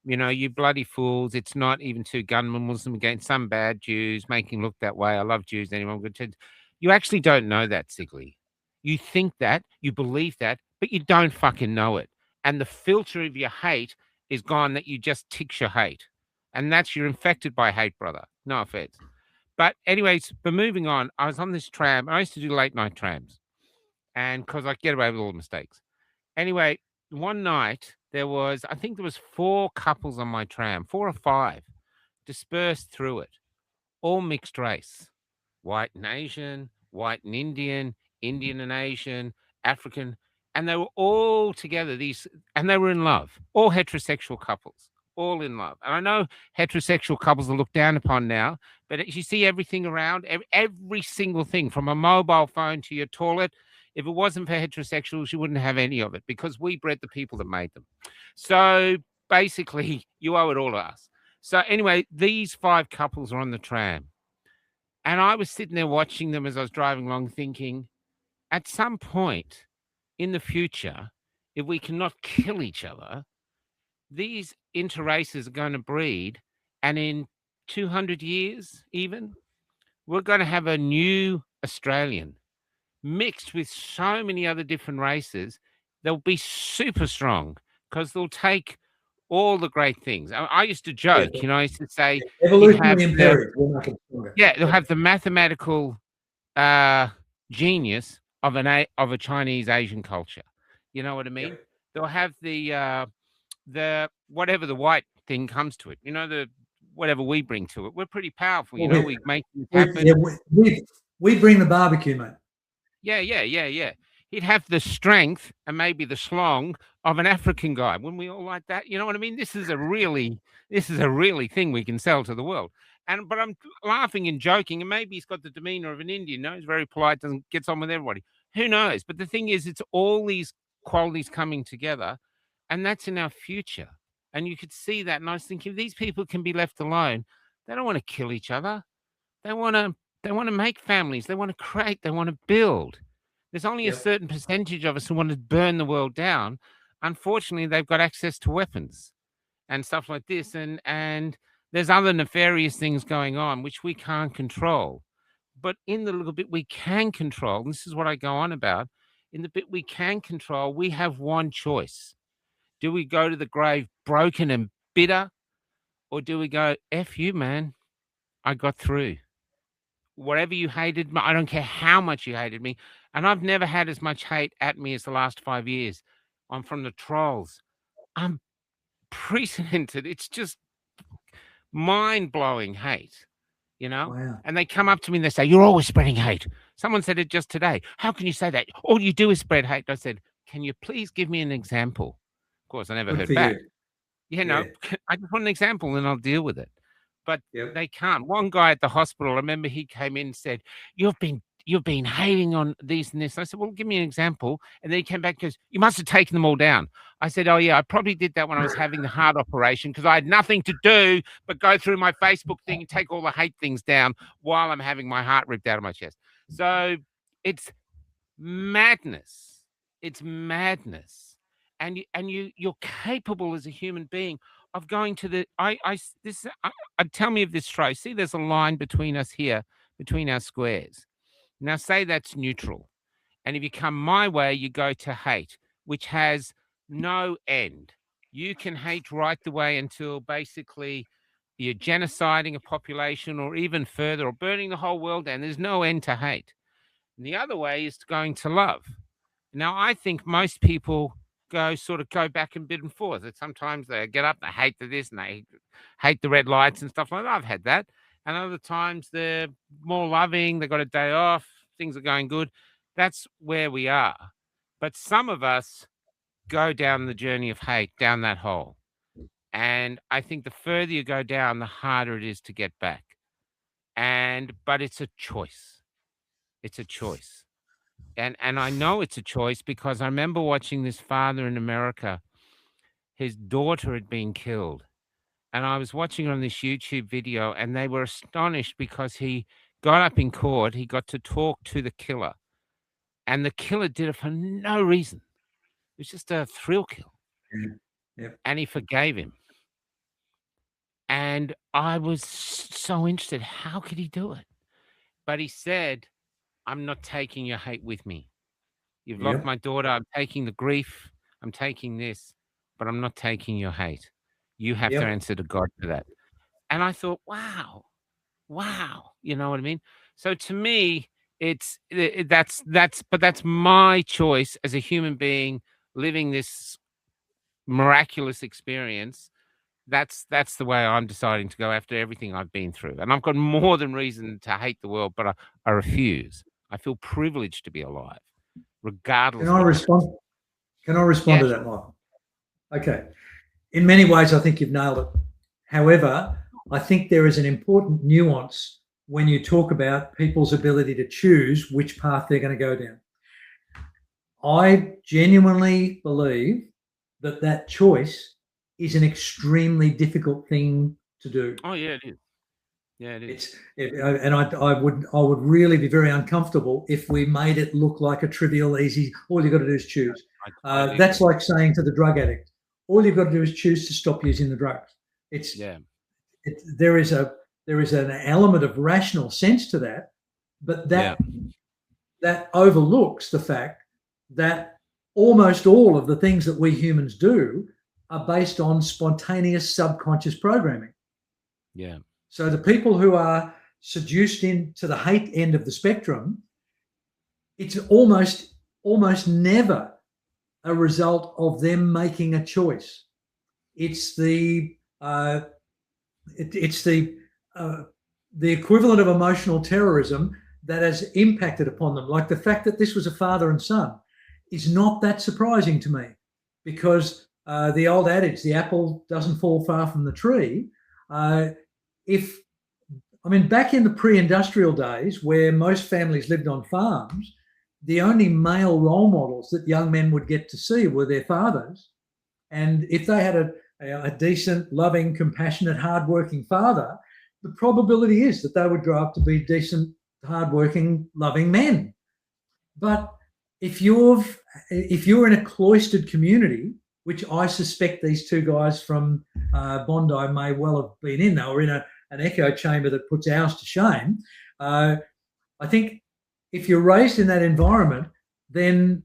You bloody fools. It's not even two gunmen, Muslim against some bad Jews, making look that way. I love Jews. Anyway, I'm good to. You actually don't know that, Sigley. You think that, you believe that, but you don't fucking know it. And the filter of your hate is gone, that you just ticks your hate. And you're infected by hate, brother. No offense. But anyways, but moving on, I was on this tram. I used to do late night trams. And because I get away with all the mistakes. Anyway, one night I think there was 4 couples on my tram, 4 or 5, dispersed through it, all mixed race, white and Asian, white and Indian, Indian and Asian, African. And they were all together, and they were in love, all heterosexual couples, all in love. And I know heterosexual couples are looked down upon now, but you see everything around, every single thing, from a mobile phone to your toilet. If it wasn't for heterosexuals, you wouldn't have any of it, because we bred the people that made them. So basically, you owe it all to us. So anyway, these 5 couples are on the tram. And I was sitting there watching them as I was driving along, thinking, at some point in the future, if we cannot kill each other, these interraces are going to breed. And in 200 years, even, we're going to have a new Australian mixed with so many other different races. They'll be super strong because they'll take all the great things. I used to joke, I used to say, evolutionary imperative. They'll have the mathematical genius of a Chinese Asian culture. You know what I mean? Yeah. They'll have the whatever the white thing comes to it. The whatever we bring to it. We're pretty powerful. We make things happen. Yeah, we bring the barbecue, mate. Yeah. He'd have the strength and maybe the slong of an African guy. Wouldn't we all like that? You know what I mean? This is a really thing we can sell to the world. But I'm laughing and joking, and maybe he's got the demeanor of an Indian. No, he's very polite, gets on with everybody. Who knows? But the thing is, it's all these qualities coming together, and that's in our future. And you could see that. And I was thinking, if these people can be left alone, they don't want to kill each other. They want to make families. They want to create. They want to build. There's only a certain percentage of us who want to burn the world down. Unfortunately, they've got access to weapons and stuff like this. And there's other nefarious things going on, which we can't control. But in the little bit we can control, and this is what I go on about, in the bit we can control, we have one choice. Do we go to the grave broken and bitter? Or do we go, F you, man, I got through. Whatever you hated me, I don't care how much you hated me. And I've never had as much hate at me as the last 5 years. I'm from the trolls. Unprecedented. It's just mind-blowing hate, you know? Wow. And they come up to me and they say, "You're always spreading hate." Someone said it just today. "How can you say that? All you do is spread hate." I said, "Can you please give me an example?" Of course, I never Good heard for back. you. You Yeah. know, I just want an example and I'll deal with it. But Yep. they can't. One guy at the hospital, I remember he came in and said, "You've been hating on these and this." I said, "Well, give me an example." And then he came back and goes, "You must have taken them all down." I said, "Oh yeah, I probably did that when I was having the heart operation because I had nothing to do but go through my Facebook thing and take all the hate things down while I'm having my heart ripped out of my chest." So it's madness. It's madness. And you're capable as a human being of going to the tell me if this try. See, there's a line between us here, between our squares. Now say that's neutral. And if you come my way, you go to hate, which has no end. You can hate right the way until basically you're genociding a population or even further or burning the whole world down. There's no end to hate. And the other way is going to love. Now, I think most people go back and bid and forth. That sometimes they get up, they hate the this and they hate the red lights and stuff like that. I've had that. And other times they're more loving, they got a day off, things are going good. That's where we are. But some of us go down the journey of hate, down that hole. And I think the further you go down, the harder it is to get back. But it's a choice. It's a choice. And I know it's a choice because I remember watching this father in America. His daughter had been killed. And I was watching on this YouTube video, and they were astonished because he got up in court. He got to talk to the killer. And the killer did it for no reason. It was just a thrill kill. Yeah. Yep. And he forgave him. And I was so interested. How could he do it? But he said, "I'm not taking your hate with me. You've locked Yep. my daughter. I'm taking the grief. I'm taking this, but I'm not taking your hate. You have to Yep. answer to God for that." And I thought, wow. You know what I mean? So to me, that's my choice as a human being living this miraculous experience. That's the way I'm deciding to go after everything I've been through. And I've got more than reason to hate the world, but I refuse. I feel privileged to be alive, regardless Can I of respond? Can I respond Yeah, to that, Michael? Okay. In many ways, I think you've nailed it. However, I think there is an important nuance when you talk about people's ability to choose which path they're going to go down. I genuinely believe that choice is an extremely difficult thing to do. Oh yeah, it is. Yeah, it is. I would really be very uncomfortable if we made it look like a trivial, easy. All you got to do is choose. I totally That's agree. like saying to the drug addict, all you've got to do is choose to stop using the drugs. Yeah, There is an element of rational sense to that, but yeah, that overlooks the fact that almost all of the things that we humans do are based on spontaneous subconscious programming. yeah, So the people who are seduced into the hate end of the spectrum, it's almost never a result of them making a choice. It's the equivalent of emotional terrorism that has impacted upon them. Like the fact that this was a father and son is not that surprising to me, because the old adage, the apple doesn't fall far from the tree. Back in the pre-industrial days where most families lived on farms, the only male role models that young men would get to see were their fathers. And if they had a decent, loving, compassionate, hardworking father, the probability is that they would grow up to be decent, hardworking, loving men. But if you're in a cloistered community, which I suspect these two guys from Bondi may well have been in, they were in an echo chamber that puts ours to shame. I think if you're raised in that environment, then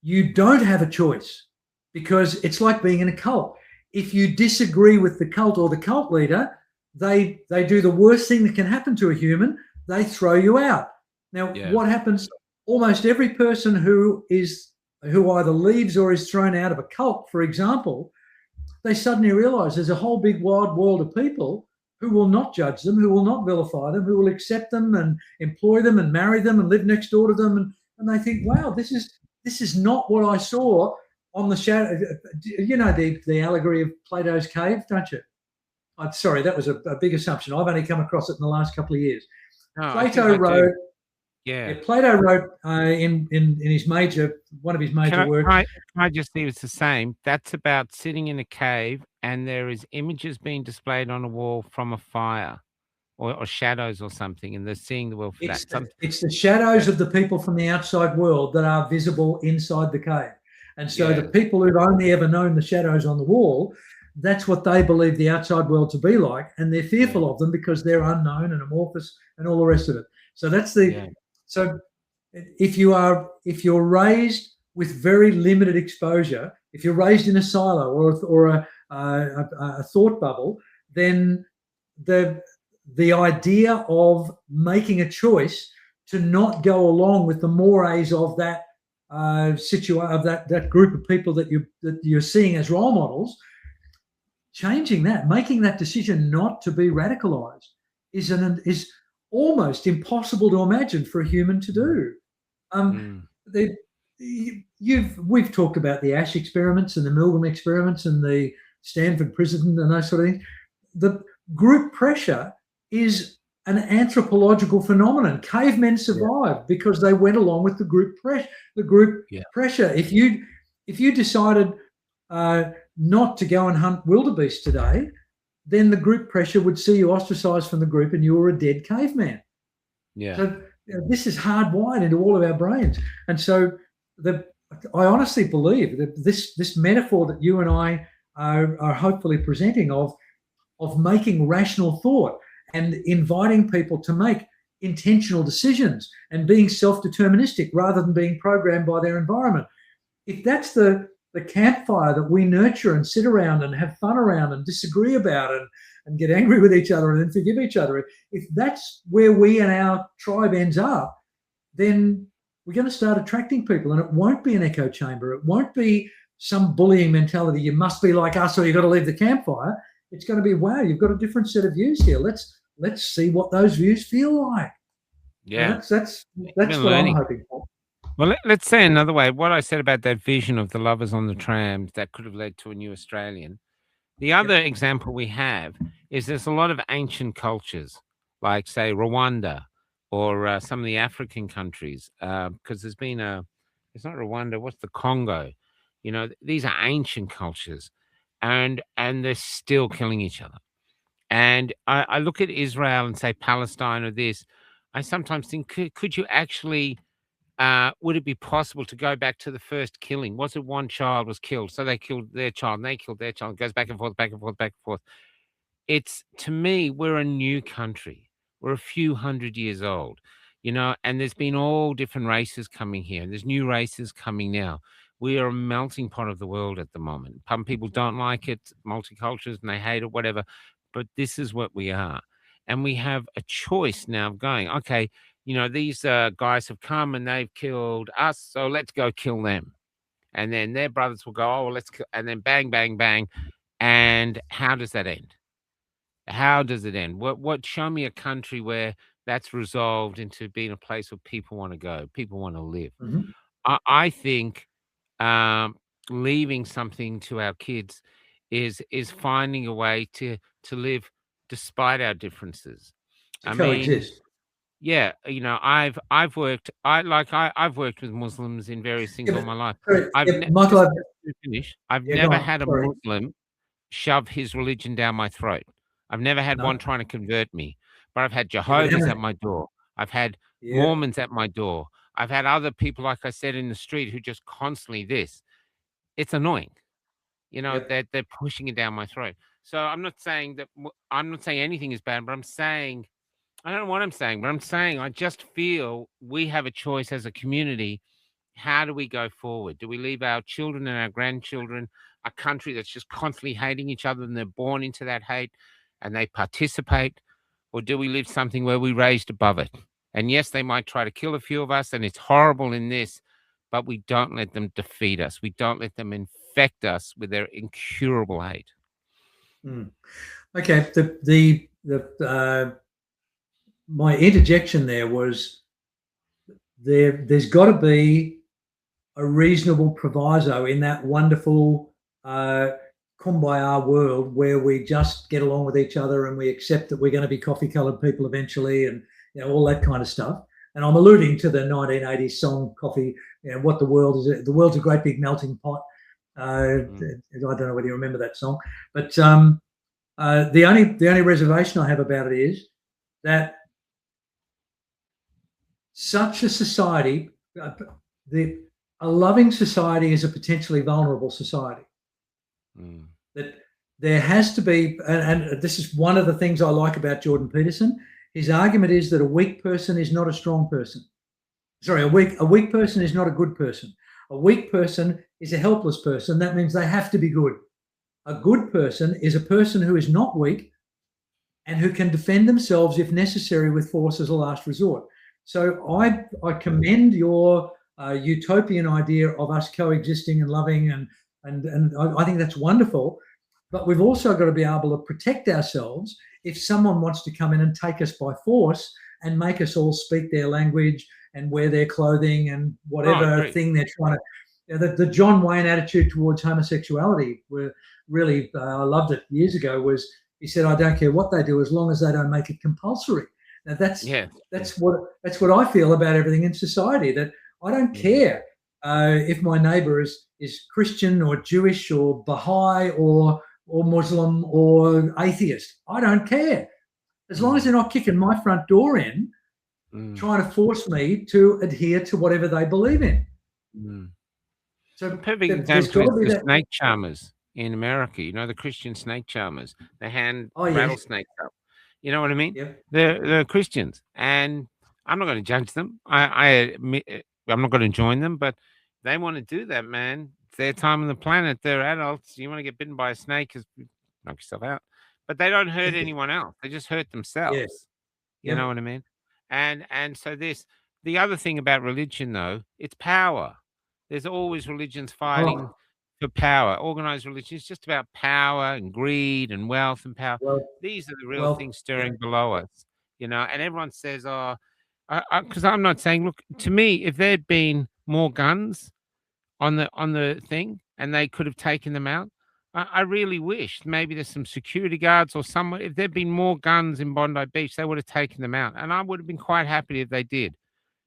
you don't have a choice, because it's like being in a cult. If you disagree with the cult or the cult leader, they do the worst thing that can happen to a human. They throw you out. Now, Yeah. what happens? Almost every person who is who either leaves or is thrown out of a cult, for example, they suddenly realize there's a whole big wide world of people who will not judge them, who will not vilify them, who will accept them and employ them and marry them and live next door to them. And they think, wow, this is not what I saw on the shadow. You know the allegory of Plato's cave, don't you? I'm sorry, that was a big assumption. I've only come across it in the last couple of years. No, Plato wrote. Yeah. Plato wrote in his one of his major works. Can I just see it's the same? That's about sitting in a cave and there is images being displayed on a wall from a fire or shadows or something, and they're seeing the world for that. It's the shadows of the people from the outside world that are visible inside the cave. And so the people who've only ever known the shadows on the wall, that's what they believe the outside world to be like, and they're fearful of them because they're unknown and amorphous and all the rest of it. So that's so if you're raised with very limited exposure, if you're raised in a silo or a thought bubble, then the idea of making a choice to not go along with the mores of that that group of people that you're seeing as role models, changing that, making that decision not to be radicalized is almost impossible to imagine for a human to do. We've talked about the Ash experiments and the Milgram experiments and the Stanford prison and those sort of things. The group pressure is an anthropological phenomenon. Cavemen survived because they went along with the group pressure. Pressure. If you decided not to go and hunt wildebeest today, then the group pressure would see you ostracized from the group and you were a dead caveman. Yeah. So this is hardwired into all of our brains. And so I honestly believe that this metaphor that you and I are hopefully presenting of making rational thought and inviting people to make intentional decisions and being self-deterministic rather than being programmed by their environment. If that's the campfire that we nurture and sit around and have fun around and disagree about and get angry with each other and then forgive each other, if that's where we and our tribe ends up, then we're going to start attracting people, and it won't be an echo chamber. It won't be some bullying mentality. You must be like us or you've got to leave the campfire. It's going to be, wow, you've got a different set of views here. Let's see what those views feel like. Yeah. That's what I'm hoping for. Well, let's say another way. What I said about that vision of the lovers on the trams that could have led to a new Australian. The other example we have is there's a lot of ancient cultures, like, say, Rwanda or some of the African countries, because there's been it's not Rwanda, what's the Congo? You know, these are ancient cultures, and they're still killing each other. And I look at Israel and say Palestine or this. I sometimes think, could you actually, would it be possible to go back to the first killing? Was it one child was killed? So they killed their child and they killed their child. It goes back and forth, back and forth, back and forth. It's, to me, we're a new country. We're a few hundred years old, you know, and there's been all different races coming here. And there's new races coming now. We are a melting pot of the world at the moment. Some people don't like it, multicultures, and they hate it, whatever. But this is what we are. And we have a choice now of going, okay, you know, these guys have come and they've killed us, so let's go kill them. And then their brothers will go, oh, well, let's kill, and then bang, bang, bang. And how does that end? How does it end? Show me a country where that's resolved into being a place where people want to go, people want to live. Mm-hmm. I think leaving something to our kids is finding a way to live despite our differences. To coexist. Yeah, you know, I've worked with Muslims in various things all my life. I've never had a Muslim shove his religion down my throat. I've never had one trying to convert me, but I've had Jehovah's at my door. I've had Mormons at my door. I've had other people, like I said, in the street who just constantly this. It's annoying. You know, they're pushing it down my throat. So I'm not saying anything is bad, but I'm saying, I don't know what I'm saying, but I'm saying I just feel we have a choice as a community. How do we go forward? Do we leave our children and our grandchildren a country that's just constantly hating each other and they're born into that hate and they participate? Or do we live something where we raised above it? And yes, they might try to kill a few of us and it's horrible in this, but we don't let them defeat us. We don't let them infect us with their incurable hate. Okay. My interjection there was there's got to be a reasonable proviso in that wonderful kumbaya world where we just get along with each other and we accept that we're going to be coffee-colored people eventually, and all that kind of stuff. And I'm alluding to the 1980s song "Coffee." What the world is. The world's a great big melting pot. I don't know whether you remember that song, but the only reservation I have about it is that such a society, a loving society, is a potentially vulnerable society. That there has to be, and this is one of the things I like about Jordan Peterson. His argument is that a weak person is not a strong person. Sorry, a weak person is not a good person. A weak person is a helpless person. That means they have to be good. A good person is a person who is not weak and who can defend themselves if necessary with force as a last resort. So I commend your utopian idea of us coexisting and loving, and I think that's wonderful. But we've also got to be able to protect ourselves if someone wants to come in and take us by force and make us all speak their language and wear their clothing and whatever thing they're trying to. The John Wayne attitude towards homosexuality, were really, I loved it years ago, was he said, "I don't care what they do as long as they don't make it compulsory." Now that's what I feel about everything in society. That I don't care if my neighbour is Christian or Jewish or Baha'i or Muslim or atheist. I don't care, as long as they're not kicking my front door in, trying to force me to adhere to whatever they believe in. So, perfect example is the snake charmers in America. The Christian snake charmers. They hand rattlesnakes up. You know what I mean? Yep. They're Christians, and I'm not going to judge them. I'm not going to join them, but they want to do that, man. It's their time on the planet. They're adults. You want to get bitten by a snake, knock yourself out. But they don't hurt anyone else. They just hurt themselves. Yes. You know what I mean? And so the other thing about religion, though, it's power. There's always religions fighting for power. Organized religion is just about power and greed and wealth and power. These are the real things stirring below us, and everyone says, because I'm not saying, look, to me, if there'd been more guns on the thing and they could have taken them out, I really wish maybe there's some security guards or someone. If there'd been more guns in Bondi Beach, they would have taken them out, and I would have been quite happy if they did.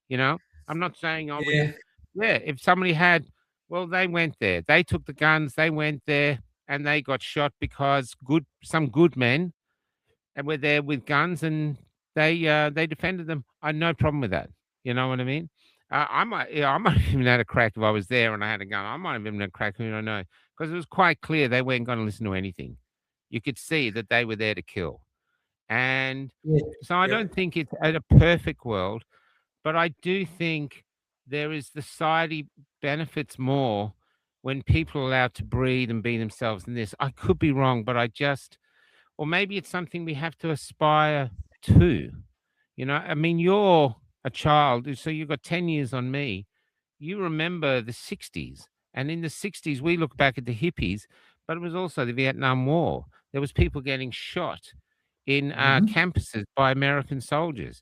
I'm not saying I would. Yeah, if somebody had, well, they went there. They took the guns. They went there, and they got shot because some good men, and were there with guns, and they defended them. I had no problem with that. You know what I mean? I might have even had a crack if I was there and I had a gun. I might have even had a crack. Who don't know? Because it was quite clear they weren't going to listen to anything. You could see that they were there to kill, and so I don't think it's a perfect world, but I do think there is the society benefits more when people are allowed to breathe and be themselves than this. I could be wrong, but or maybe it's something we have to aspire to. I mean, you're a child, so you've got 10 years on me. You remember the 60s. And in the 60s, we look back at the hippies, but it was also the Vietnam War. There was people getting shot in campuses by American soldiers.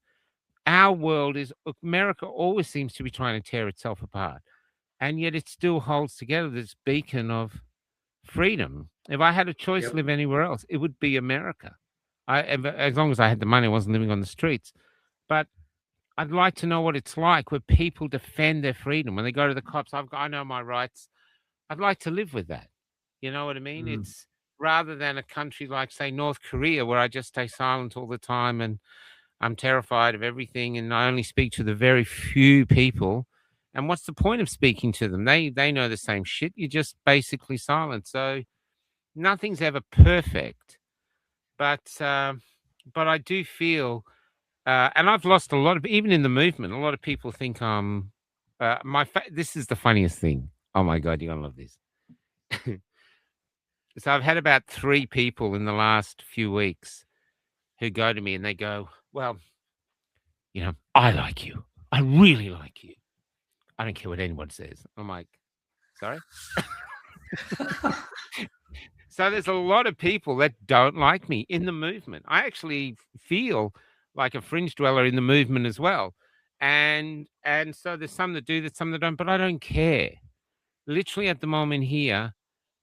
Our world America always seems to be trying to tear itself apart. And yet it still holds together this beacon of freedom. If I had a choice to live anywhere else, it would be America. As long as I had the money, I wasn't living on the streets. But I'd like to know what it's like where people defend their freedom. When they go to the cops, I know my rights. I'd like to live with that. You know what I mean? It's rather than a country like, say, North Korea, where I just stay silent all the time and I'm terrified of everything and I only speak to the very few people. And what's the point of speaking to them? They know the same shit. You're just basically silent. So nothing's ever perfect. But I do feel, and I've lost a lot of, even in the movement, a lot of people think this is the funniest thing. Oh my God, you're going to love this. So I've had about 3 people in the last few weeks who go to me and they go, well, I like you. I really like you. I don't care what anyone says. I'm like, sorry. So there's a lot of people that don't like me in the movement. I actually feel like a fringe dweller in the movement as well. And so there's some that do that, some that don't, but I don't care. Literally at the moment here,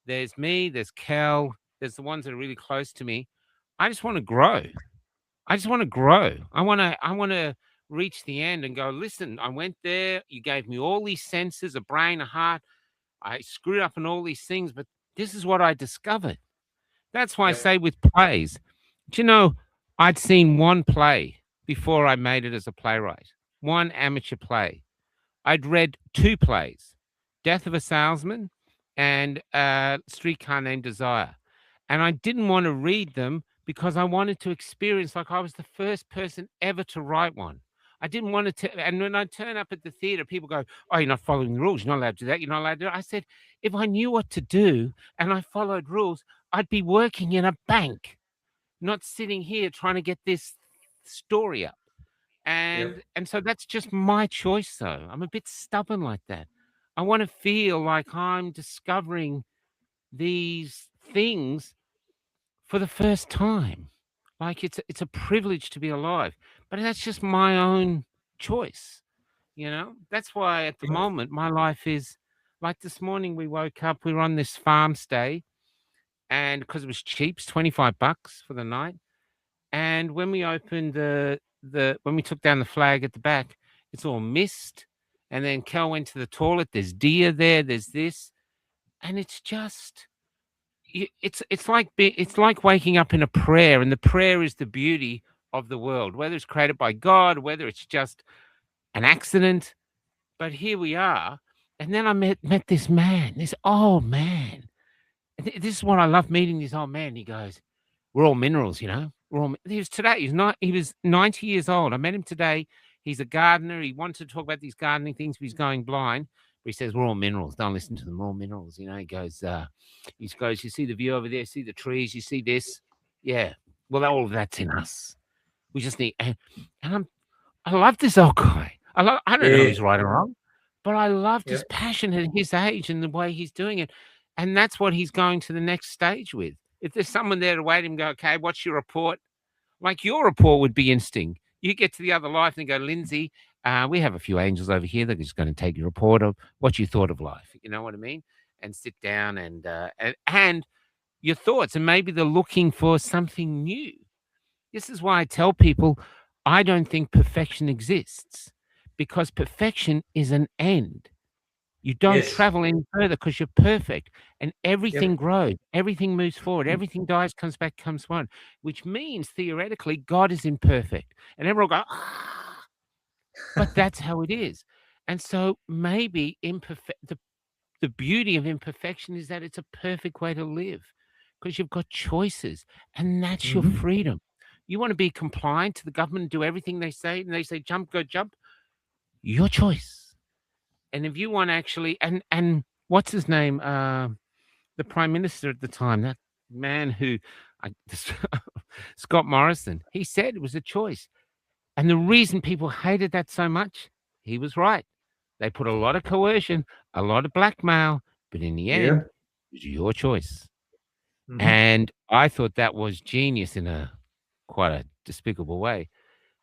there's me, there's Kel, there's the ones that are really close to me. I just want to grow. I just want to grow. I want to reach the end and go, listen, I went there, you gave me all these senses, a brain, a heart. I screwed up on all these things, but this is what I discovered. That's why I Yep. say with plays, do you know, I'd seen one play before I made it as a playwright, one amateur play. I'd read two plays, Death of a Salesman and Streetcar Named Desire. And I didn't want to read them because I wanted to experience like I was the first person ever to write one. I didn't want to, and when I turn up at the theater, people go, oh, you're not following the rules. You're not allowed to do that. You're not allowed to do it. I said, if I knew what to do and I followed rules, I'd be working in a bank, not sitting here trying to get this story up. Yep. And so that's just my choice, though. I'm a bit stubborn like that. I want to feel like I'm discovering these things for the first time. Like it's a privilege to be alive. But that's just my own choice. You know? That's why at the Yep. moment my life is like this morning we woke up, we were on this farm stay, and because it was cheap, it's $25 for the night. And when we opened when we took down the flag at the back, it's all mist. And then Cal went to the toilet. There's deer there. There's this, and it's just, it's like waking up in a prayer, and the prayer is the beauty of the world, whether it's created by God, whether it's just an accident. But here we are, and then I met this man, this old man. This is what I love meeting this old man. He goes, we're all minerals, you know. He was today. He was 90 years old. I met him today. He's a gardener. He wanted to talk about these gardening things, but he's going blind. But he says we're all minerals. Don't listen to them. We're all minerals. You know. He goes. You see the view over there. See the trees. You see this. Yeah. Well, all of that's in us. We just need. And I love this old guy. I don't know if he's right or wrong, but I loved his passion at his age and the way he's doing it, and that's what he's going to the next stage with. If there's someone there to wait him, go, okay, what's your report? Like your report would be interesting. You get to the other life and go, Lindsay, we have a few angels over here that are just going to take your report of what you thought of life. You know what I mean? And sit down and your thoughts. And maybe they're looking for something new. This is why I tell people I don't think perfection exists, because perfection is an end. You don't travel any further because you're perfect, and everything grows, everything moves forward, everything dies, comes back, comes one, which means theoretically God is imperfect. And everyone will go, ah, but that's how it is. And so maybe the beauty of imperfection is that it's a perfect way to live because you've got choices, and that's your freedom. You want to be compliant to the government and do everything they say, and they say jump, go jump. Your choice. And if you want actually, and what's his name? The prime minister at the time, that man who, Scott Morrison, he said it was a choice. And the reason people hated that so much, he was right. They put a lot of coercion, a lot of blackmail, but in the end, it was your choice. And I thought that was genius in quite a despicable way.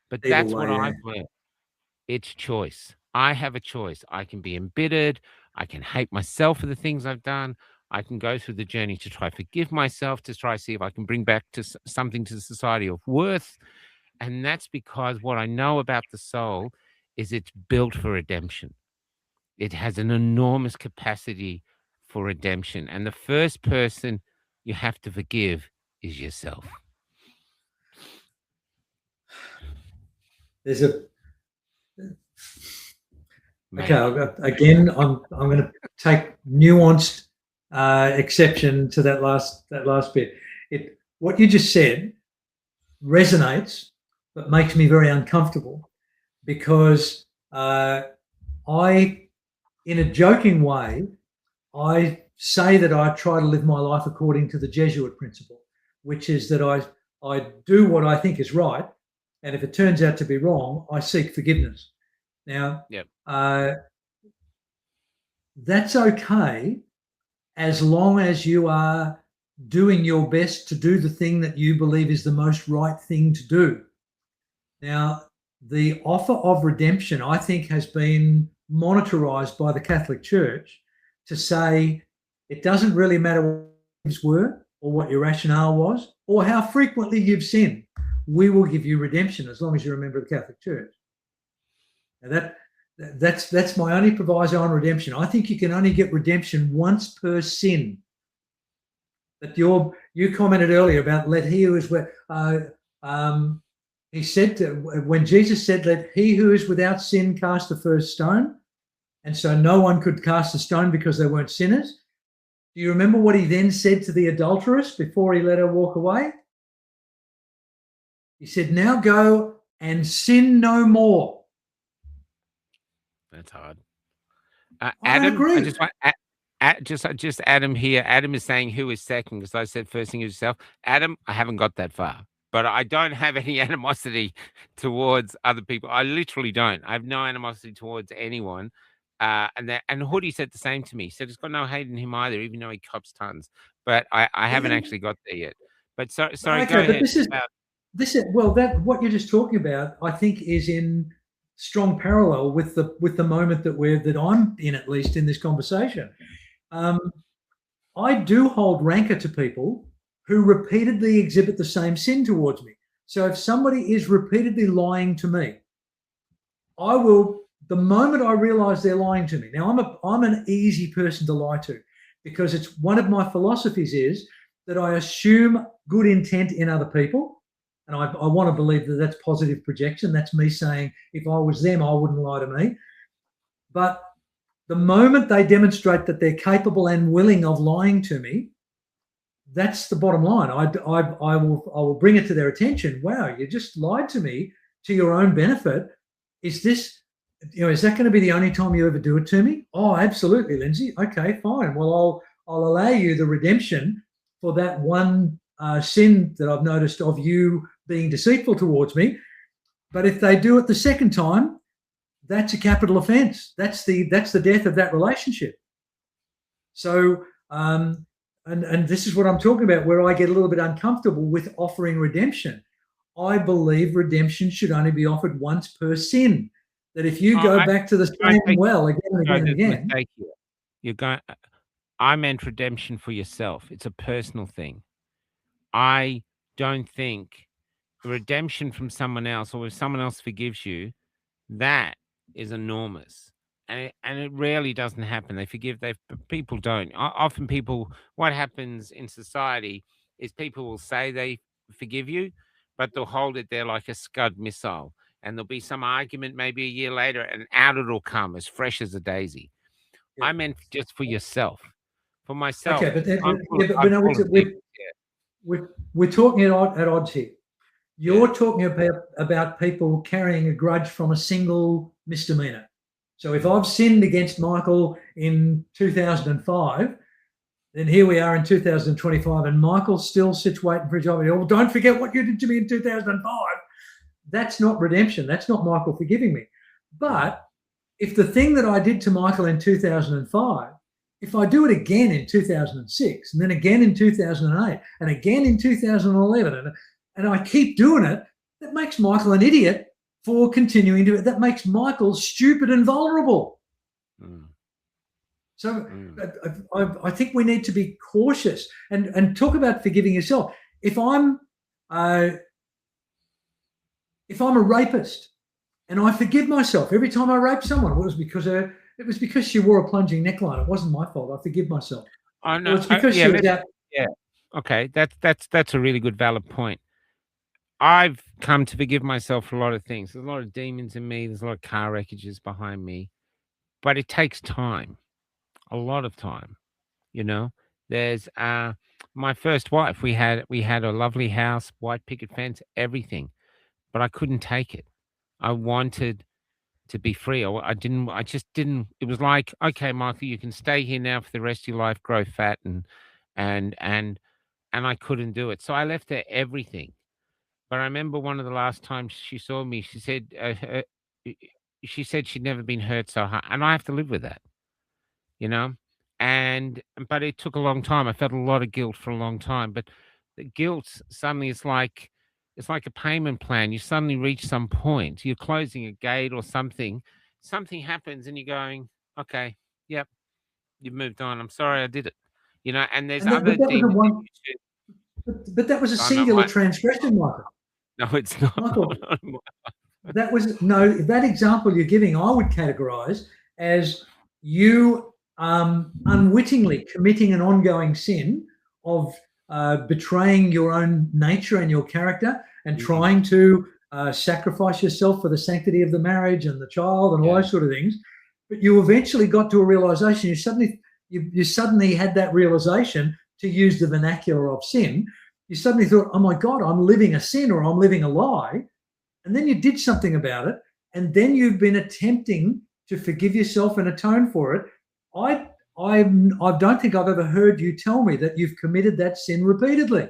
But that's what I've learned. It's choice. I have a choice. I can be embittered. I can hate myself for the things I've done. I can go through the journey to try to forgive myself, to try to see if I can bring back to something to the society of worth. And that's because what I know about the soul is it's built for redemption. It has an enormous capacity for redemption. And the first person you have to forgive is yourself. There's a okay. Again, I'm going to take nuanced exception to that last bit. What you just said resonates, but makes me very uncomfortable because I, in a joking way, I say that I try to live my life according to the Jesuit principle, which is that I do what I think is right, and if it turns out to be wrong, I seek forgiveness. Now, that's okay as long as you are doing your best to do the thing that you believe is the most right thing to do. Now, the offer of redemption, I think, has been monitorized by the Catholic Church to say it doesn't really matter what your were or what your rationale was or how frequently you've sinned. We will give you redemption as long as you're a member of the Catholic Church. Now that's my only proviso on redemption. I think you can only get redemption once per sin. That you commented earlier about let he who is he said when Jesus said let he who is without sin cast the first stone, and so no one could cast a stone because they weren't sinners. Do you remember what he then said to the adulteress before he let her walk away? He said, now go and sin no more. That's hard. I Adam, agree. I just want just Adam here. Adam is saying who is second because I said first thing is yourself. Adam, I haven't got that far, but I don't have any animosity towards other people. I literally don't. I have no animosity towards anyone. And Hoodie said the same to me. He said he's got no hate in him either, even though he cops tons. But I haven't actually got there yet. But sorry, okay, go ahead. This is well, that what you're just talking about, I think, is in strong parallel with the moment that I'm in, at least in this conversation. I do hold rancor to people who repeatedly exhibit the same sin towards me. So if somebody is repeatedly lying to me, I will, the moment I realize they're lying to me. Now I'm an easy person to lie to because it's one of my philosophies is that I assume good intent in other people. And I want to believe that that's positive projection. That's me saying, if I was them, I wouldn't lie to me. But the moment they demonstrate that they're capable and willing of lying to me, that's the bottom line. I will bring it to their attention. Wow, you just lied to me to your own benefit. Is that going to be the only time you ever do it to me? Oh, absolutely, Lindsay. Okay, fine. Well, I'll allow you the redemption for that one sin that I've noticed of you being deceitful towards me. But if they do it the second time, that's a capital offence. That's the death of that relationship. So, and this is what I'm talking about, where I get a little bit uncomfortable with offering redemption. I believe redemption should only be offered once per sin. That if you go back to the same well again and again and again, you're going. I meant redemption for yourself. It's a personal thing. I don't think redemption from someone else, or if someone else forgives you, that is enormous. And it rarely doesn't happen. People don't. Often people, what happens in society is people will say they forgive you, but they'll hold it there like a Scud missile. And there'll be some argument maybe a year later and out it'll come as fresh as a daisy. yeah. I meant just for yourself. For myself. Okay, we're talking at odds here. You're talking about people carrying a grudge from a single misdemeanor. So if I've sinned against Michael in 2005, then here we are in 2025, and Michael still sits waiting for a job. Oh, don't forget what you did to me in 2005. That's not redemption. That's not Michael forgiving me. But if the thing that I did to Michael in 2005, if I do it again in 2006, and then again in 2008, and again in 2011, and I keep doing it, that makes Michael an idiot for continuing to. That makes Michael stupid and vulnerable. So I think we need to be cautious and talk about forgiving yourself. If I'm a rapist and I forgive myself every time I rape someone, it was because she wore a plunging neckline. It wasn't my fault. I forgive myself. Oh no, well, it's because okay, that's a really good valid point. I've come to forgive myself for a lot of things. There's a lot of demons in me. There's a lot of car wreckages behind me, but it takes time, a lot of time. You know, there's my first wife. We had a lovely house, white picket fence, everything, but I couldn't take it. I wanted to be free. I didn't. I just didn't. It was like, okay, Michael, you can stay here now for the rest of your life, grow fat, and I couldn't do it. So I left her everything. But I remember one of the last times she saw me, she said she'd never been hurt so hard, and I have to live with that. you know, but it took a long time. I felt a lot of guilt for a long time, but the guilt suddenly it's like a payment plan. You suddenly reach some point, you're closing a gate or something, something happens, and you're going, okay, yep, you've moved on. I'm sorry, I did it, And there's And that, but other that was a demons in one. you too. But that was a I know singular my transgression, Michael. no, it's not. Michael, that was no, that example you're giving, I would categorize as you unwittingly committing an ongoing sin of betraying your own nature and your character and Mm, trying to sacrifice yourself for the sanctity of the marriage and the child and all yeah. those sort of things. But you eventually got to a realization. You suddenly had that realization, to use the vernacular of sin. You suddenly thought, oh my God, I'm living a sin or I'm living a lie. And then you did something about it. And then you've been attempting to forgive yourself and atone for it. I don't think I've ever heard you tell me that you've committed that sin repeatedly.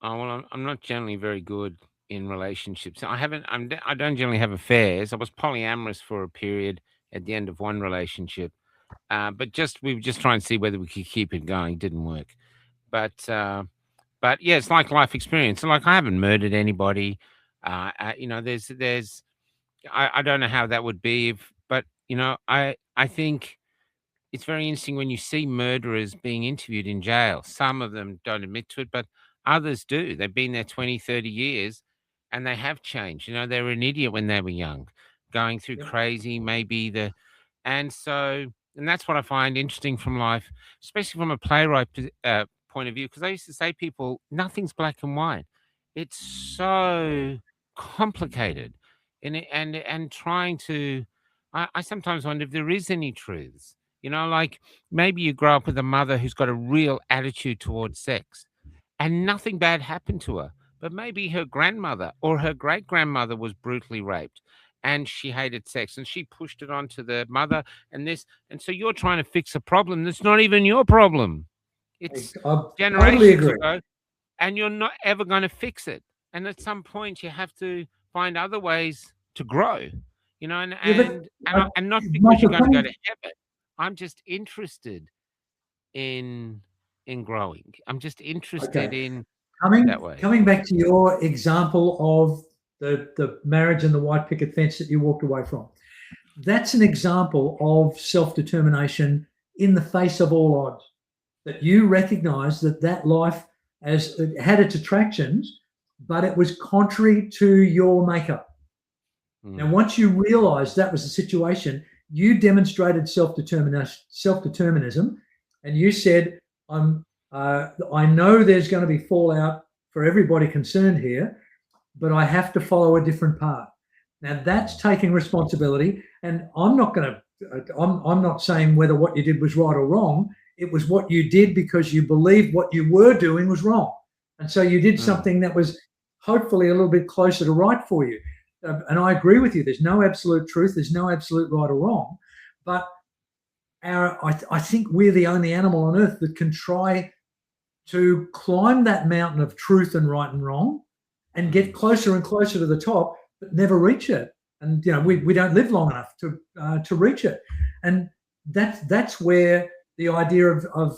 Oh, well, I'm not generally very good in relationships. I don't generally have affairs. I was polyamorous for a period at the end of one relationship, but we were just trying to see whether we could keep it going. It didn't work, but yeah, it's like life experience. Like I haven't murdered anybody. There's I don't know how that would be if, but I think it's very interesting when you see murderers being interviewed in jail. Some of them don't admit to it, but others do. They've been there 20, 30 years and they have changed. They were an idiot when they were young, going through Yep. crazy, and so, and that's what I find interesting from life, especially from a playwright point of view, because I used to say people, nothing's black and white. It's so complicated. And trying to, I sometimes wonder if there is any truths. Like maybe you grow up with a mother who's got a real attitude towards sex and nothing bad happened to her. But maybe her grandmother or her great grandmother was brutally raped and she hated sex and she pushed it onto the mother and this. And so you're trying to fix a problem that's not even your problem. It's I totally generations agree. ago and you're not ever going to fix it. And at some point, you have to find other ways to grow, and Yeah, but and and, and not because you're Michael, going to go to heaven. I'm just interested in growing. I'm just interested okay. in Coming that way. coming back to your example of the marriage and the white picket fence that you walked away from, that's an example of self-determination in the face of all odds. That you recognise that life as it had its attractions, but it was contrary to your makeup. Now, Mm, once you realised that was the situation, you demonstrated self-determinism, and you said, I know there's going to be fallout for everybody concerned here, but I have to follow a different path. Now that's taking responsibility, and I'm not saying whether what you did was right or wrong. It was what you did because you believed what you were doing was wrong, and so you did mm, something that was hopefully a little bit closer to right for you. And I agree with you. There's no absolute truth. There's no absolute right or wrong, but I think we're the only animal on earth that can try to climb that mountain of truth and right and wrong and get closer and closer to the top, but never reach it. And we don't live long enough to reach it. And that's where the idea of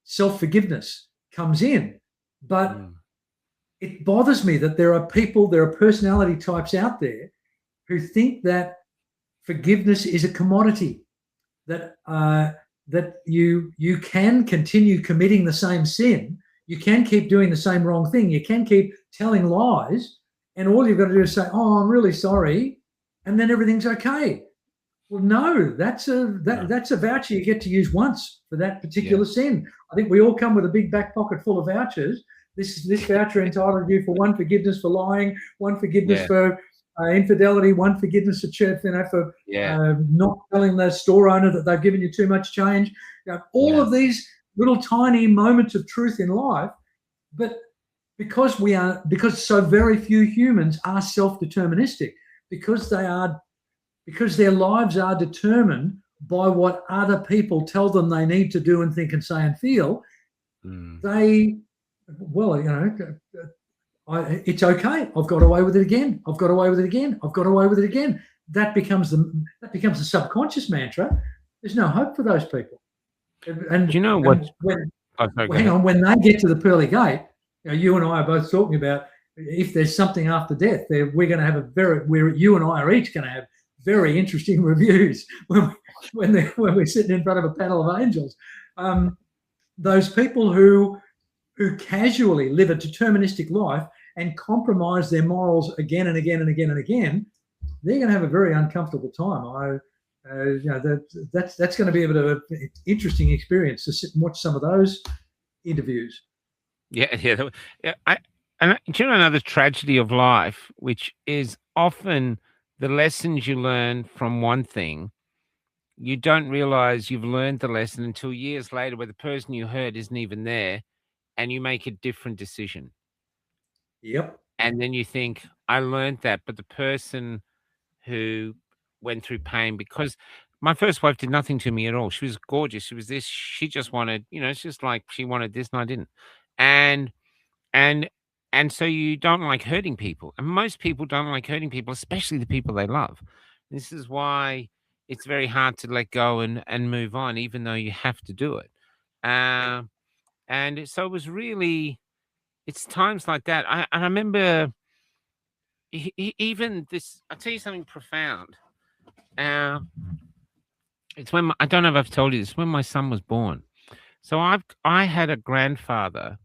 self forgiveness comes in. But mm, it bothers me that there are personality types out there who think that forgiveness is a commodity, that you can continue committing the same sin, you can keep doing the same wrong thing, you can keep telling lies, and all you've got to do is say, "Oh, I'm really sorry," and then everything's okay. Well, no, that's no, that's a voucher you get to use once for that yeah, particular sin. I think we all come with a big back pocket full of vouchers. This voucher entitled you for one forgiveness for lying, one forgiveness yeah, for infidelity, one forgiveness for church, for yeah, not telling the store owner that they've given you too much change. All yeah, of these little tiny moments of truth in life, but because so very few humans are self-deterministic, because their lives are determined by what other people tell them they need to do and think and say and feel, mm, they, well, it's okay. I've got away with it again. I've got away with it again. I've got away with it again. that becomes the subconscious mantra. There's no hope for those people. Do you know what? And when Oh, sorry, go hang ahead. on, when they get to the pearly gate, you and I are both talking about if there's something after death, we're going to have you and I are each going to have very interesting reviews when we're sitting in front of a panel of angels. Those people who casually live a deterministic life and compromise their morals again and again and again and again, they're going to have a very uncomfortable time. That's going to be a bit of an interesting experience to sit and watch some of those interviews. Yeah, yeah. Do you know another tragedy of life, which is often the lessons you learn from one thing, you don't realize you've learned the lesson until years later, where the person you hurt isn't even there, and you make a different decision. Yep. And then you think, I learned that, but the person who went through pain, because my first wife did nothing to me at all. She was gorgeous. She was this. She just wanted, it's just like she wanted this and I didn't. And and and so you don't like hurting people. And most people don't like hurting people, especially the people they love. This is why it's very hard to let go and move on, even though you have to do it. Um, and so it was really, it's times like that. I remember even this, I'll tell you something profound. Uh, it's when I don't know if I've told you this. When my son was born, so I had a grandfather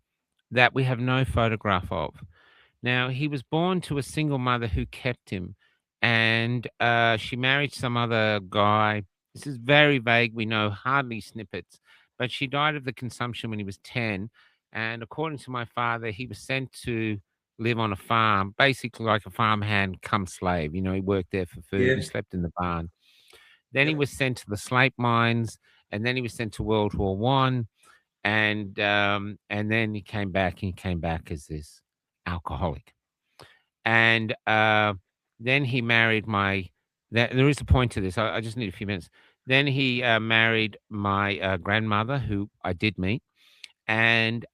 that we have no photograph of. Now he was born to a single mother who kept him, and she married some other guy. This is very vague. We know hardly snippets, but she died of the consumption when he was 10. And according to my father, he was sent to live on a farm, basically like a farmhand come slave. He worked there for food. He Yeah. slept in the barn. Then he Yep. was sent to the slate mines, and then he was sent to World War One, and then he came back. And he came back as this alcoholic, and then he married my. There is a point to this. I just need a few minutes. Then he married my grandmother, who I did meet, and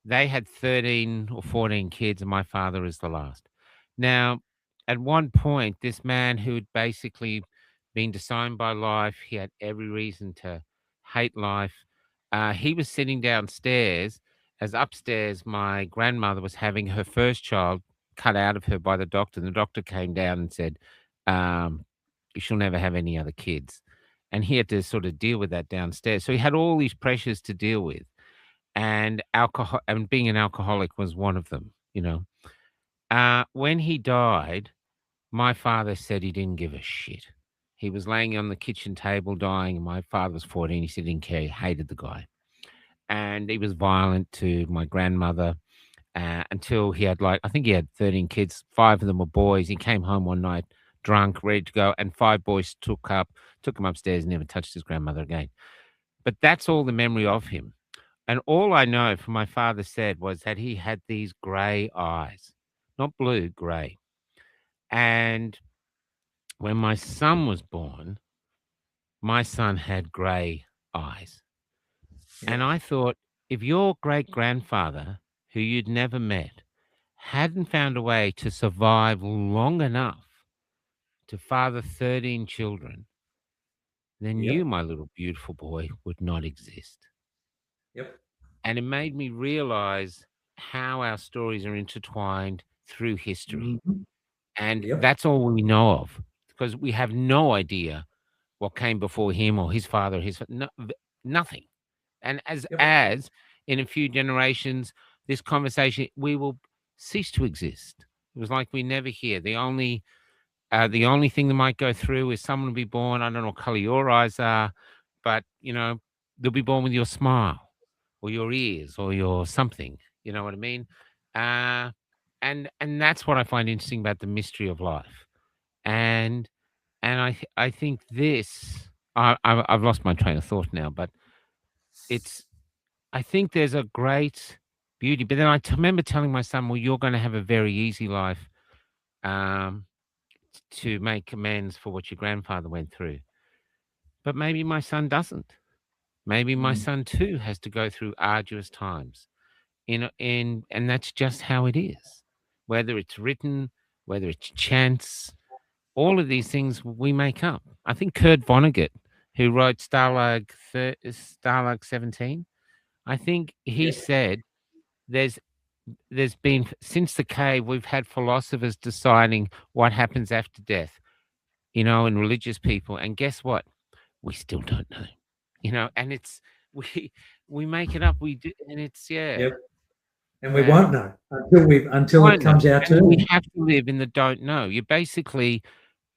they had 13 or 14 kids, and my father is the last. Now, at one point, this man who'd basically been designed by life, he had every reason to hate life. He was sitting downstairs as upstairs my grandmother was having her first child cut out of her by the doctor. And the doctor came down and said, um, she'll never have any other kids. And he had to sort of deal with that downstairs. So he had all these pressures to deal with, and alcohol and being an alcoholic was one of them. When he died, my father said he didn't give a shit. He was laying on the kitchen table dying, and my father was 14. He said he didn't care. He hated the guy. And he was violent to my grandmother until he had, I think he had 13 kids. 5 of them were boys. He came home one night drunk, ready to go, and 5 boys took him upstairs and never touched his grandmother again. But that's all the memory of him. And all I know from my father said was that he had these gray eyes, not blue, gray. And when my son was born, my son had gray eyes. And I thought, if your great grandfather, who you'd never met, hadn't found a way to survive long enough to father 13 children, then you, Yep. my little beautiful boy, would not exist. Yep. And it made me realize how our stories are intertwined through history. Mhm. And Yep. that's all we know of, because we have no idea what came before him or his father, nothing. And Yep. as in a few generations, this conversation, we will cease to exist. It was like we never hear. The only thing that might go through is someone will be born. I don't know what color your eyes are, but they'll be born with your smile or your ears or your something. You know what I mean? Uh, and that's what I find interesting about the mystery of life. And I think this. I've lost my train of thought now, but it's. I think there's a great beauty. But then I remember telling my son, "Well, you're going to have a very easy life." To make amends for what your grandfather went through. But maybe my son doesn't. Maybe my Mm. son too has to go through arduous times. And that's just how it is. Whether it's written, whether it's chance, all of these things we make up. I think Kurt Vonnegut, who wrote Stalag 17, I think he Yeah. said there's been, since the cave, we've had philosophers deciding what happens after death, and religious people. And guess what? We still don't know, and it's we we make it up. We do, and it's Yep. And we and won't know until it won't know. comes out And we to. have to live in the don't know. You basically,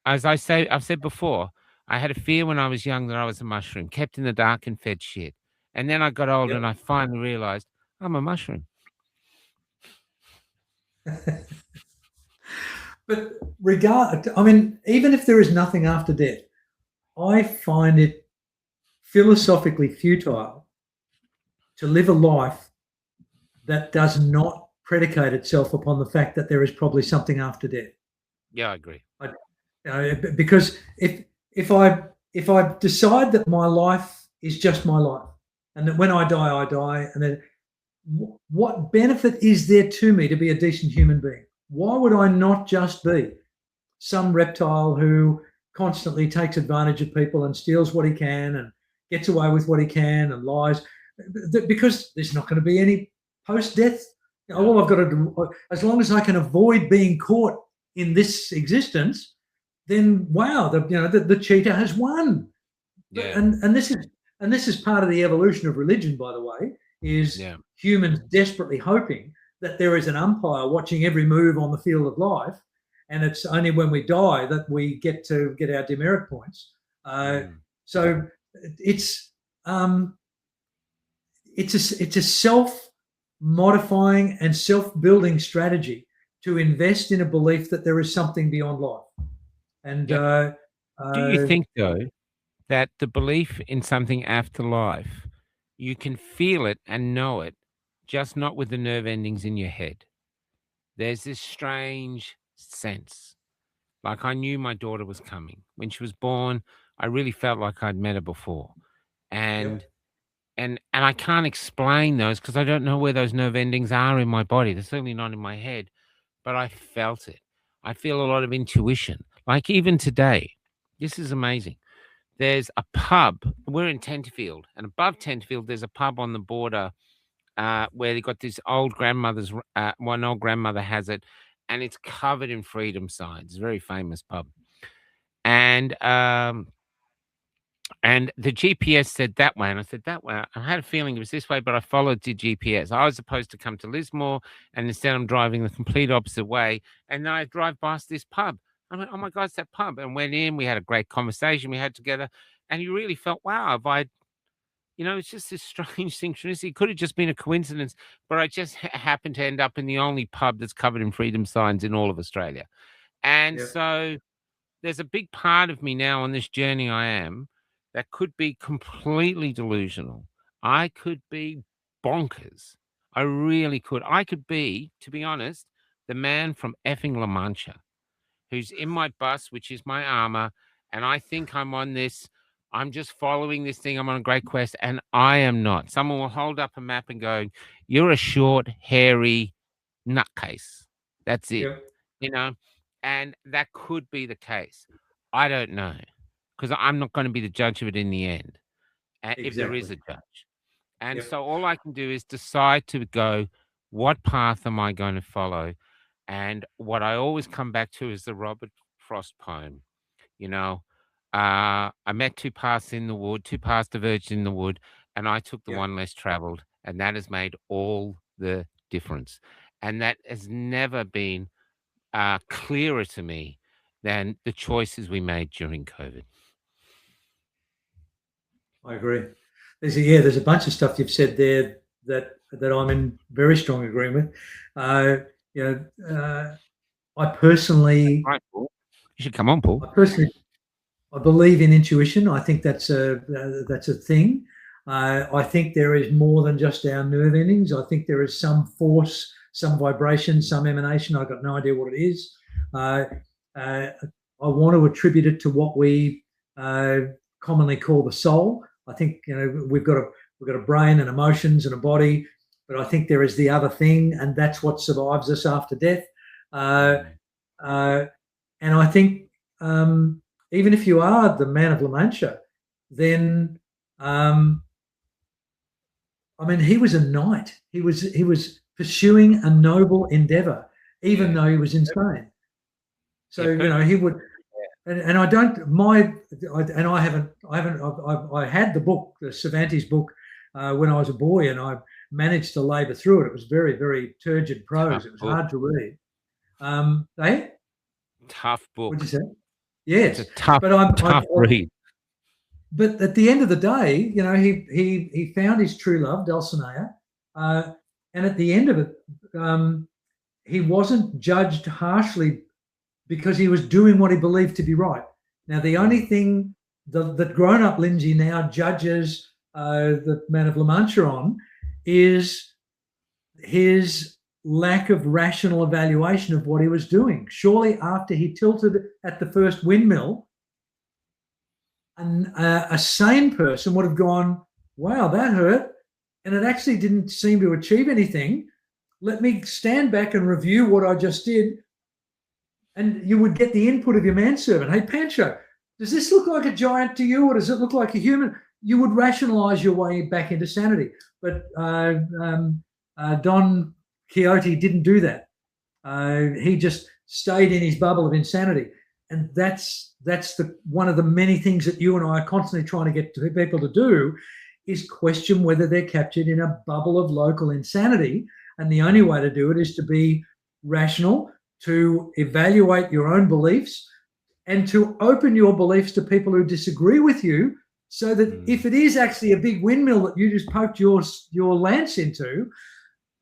as I've said before, I had a fear when I was young that I was a mushroom, kept in the dark and fed shit. And then I got older and Yep. I finally realized I'm a mushroom. But even if there is nothing after death, I find it philosophically futile to live a life that does not predicate itself upon the fact that there is probably something after death. Yeah, I agree. Because if I decide that my life is just my life, and that when I die, and then what benefit is there to me to be a decent human being? Why would I not just be some reptile who constantly takes advantage of people and steals what he can and gets away with what he can and lies? Because there's not going to be any post-death. All I've got to do, as long as I can avoid being caught in this existence, then wow, the cheetah has won. Yeah. And this is part of the evolution of religion, by the way, is humans desperately hoping that there is an umpire watching every move on the field of life, and it's only when we die that we get to get our demerit points. So it's a self-modifying and self-building strategy to invest in a belief that there is something beyond life. And do you think, though, that the belief in something after life, you can feel it and know it, just not with the nerve endings in your head? There's this strange sense. Like, I knew my daughter was coming. When she was born, I really felt like I'd met her before. And I can't explain those because I don't know where those nerve endings are in my body. They're certainly not in my head, but I felt it. I feel a lot of intuition. Like, even today, this is amazing. There's a pub. We're in Tenterfield, and above Tenterfield, there's a pub on the border where they got this old grandmother's. One old grandmother has it, and it's covered in freedom signs. It's a very famous pub, and the GPS said that way, and I said that way. I had a feeling it was this way, but I followed the GPS. I was supposed to come to Lismore, and instead I'm driving the complete opposite way, and then I drive past this pub. I'm like, oh my God, it's that pub. And went in, we had a great conversation we had together, and you really felt, wow, if I'd, it's just this strange synchronicity. It could have just been a coincidence, but I just happened to end up in the only pub that's covered in freedom signs in all of Australia. And so there's a big part of me now on this journey I am that could be completely delusional. I could be bonkers. I really could. I could be, to be honest, the man from effing La Mancha who's in my bus, which is my armor, and I think I'm on this. I'm just following this thing. I'm on a great quest, and I am not. Someone will hold up a map and go, "You're a short, hairy nutcase." That's it, and that could be the case. I don't know, because I'm not going to be the judge of it in the end, if there is a judge. And so all I can do is decide to go, what path am I going to follow? And what I always come back to is the Robert Frost poem. I met two paths in the wood, two paths diverged in the wood, and I took the one less traveled, and that has made all the difference. And that has never been clearer to me than the choices we made during COVID. I agree. There's a bunch of stuff you've said there that I'm in very strong agreement with. I personally, Right, Paul. You should come on, Paul. I believe in intuition. I think that's a thing. I think there is more than just our nerve endings. I think there is some force, some vibration, some emanation. I've got no idea what it is. I want to attribute it to what we commonly call the soul. I think we've got a brain and emotions and a body, but I think there is the other thing, and that's what survives us after death. And I think even if you are the man of La Mancha, then I mean, he was a knight. He was pursuing a noble endeavor, even though he was insane. So he would, and I don't and I had the book, the Cervantes book, when I was a boy, and I managed to labour through it. It was very, very turgid prose. It was hard to read. Tough book. What'd you say? Yes, it's a tough read. But at the end of the day, he found his true love, Dulcinea, and at the end of it, he wasn't judged harshly because he was doing what he believed to be right. Now, the only thing that grown-up Lindsay now judges the Man of La Mancha on is his lack of rational evaluation of what he was doing. Surely after he tilted at the first windmill, a sane person would have gone, wow, that hurt, and it actually didn't seem to achieve anything. Let me stand back and review what I just did. And you would get the input of your manservant. Hey, Pancho, does this look like a giant to you, or does it look like a human? You would rationalize your way back into sanity. But Don Quixote didn't do that. He just stayed in his bubble of insanity. And that's one of the many things that you and I are constantly trying to get people to do, is question whether they're captured in a bubble of local insanity. And the only way to do it is to be rational, to evaluate your own beliefs, and to open your beliefs to people who disagree with you, so that if it is actually a big windmill that you just poked your lance into,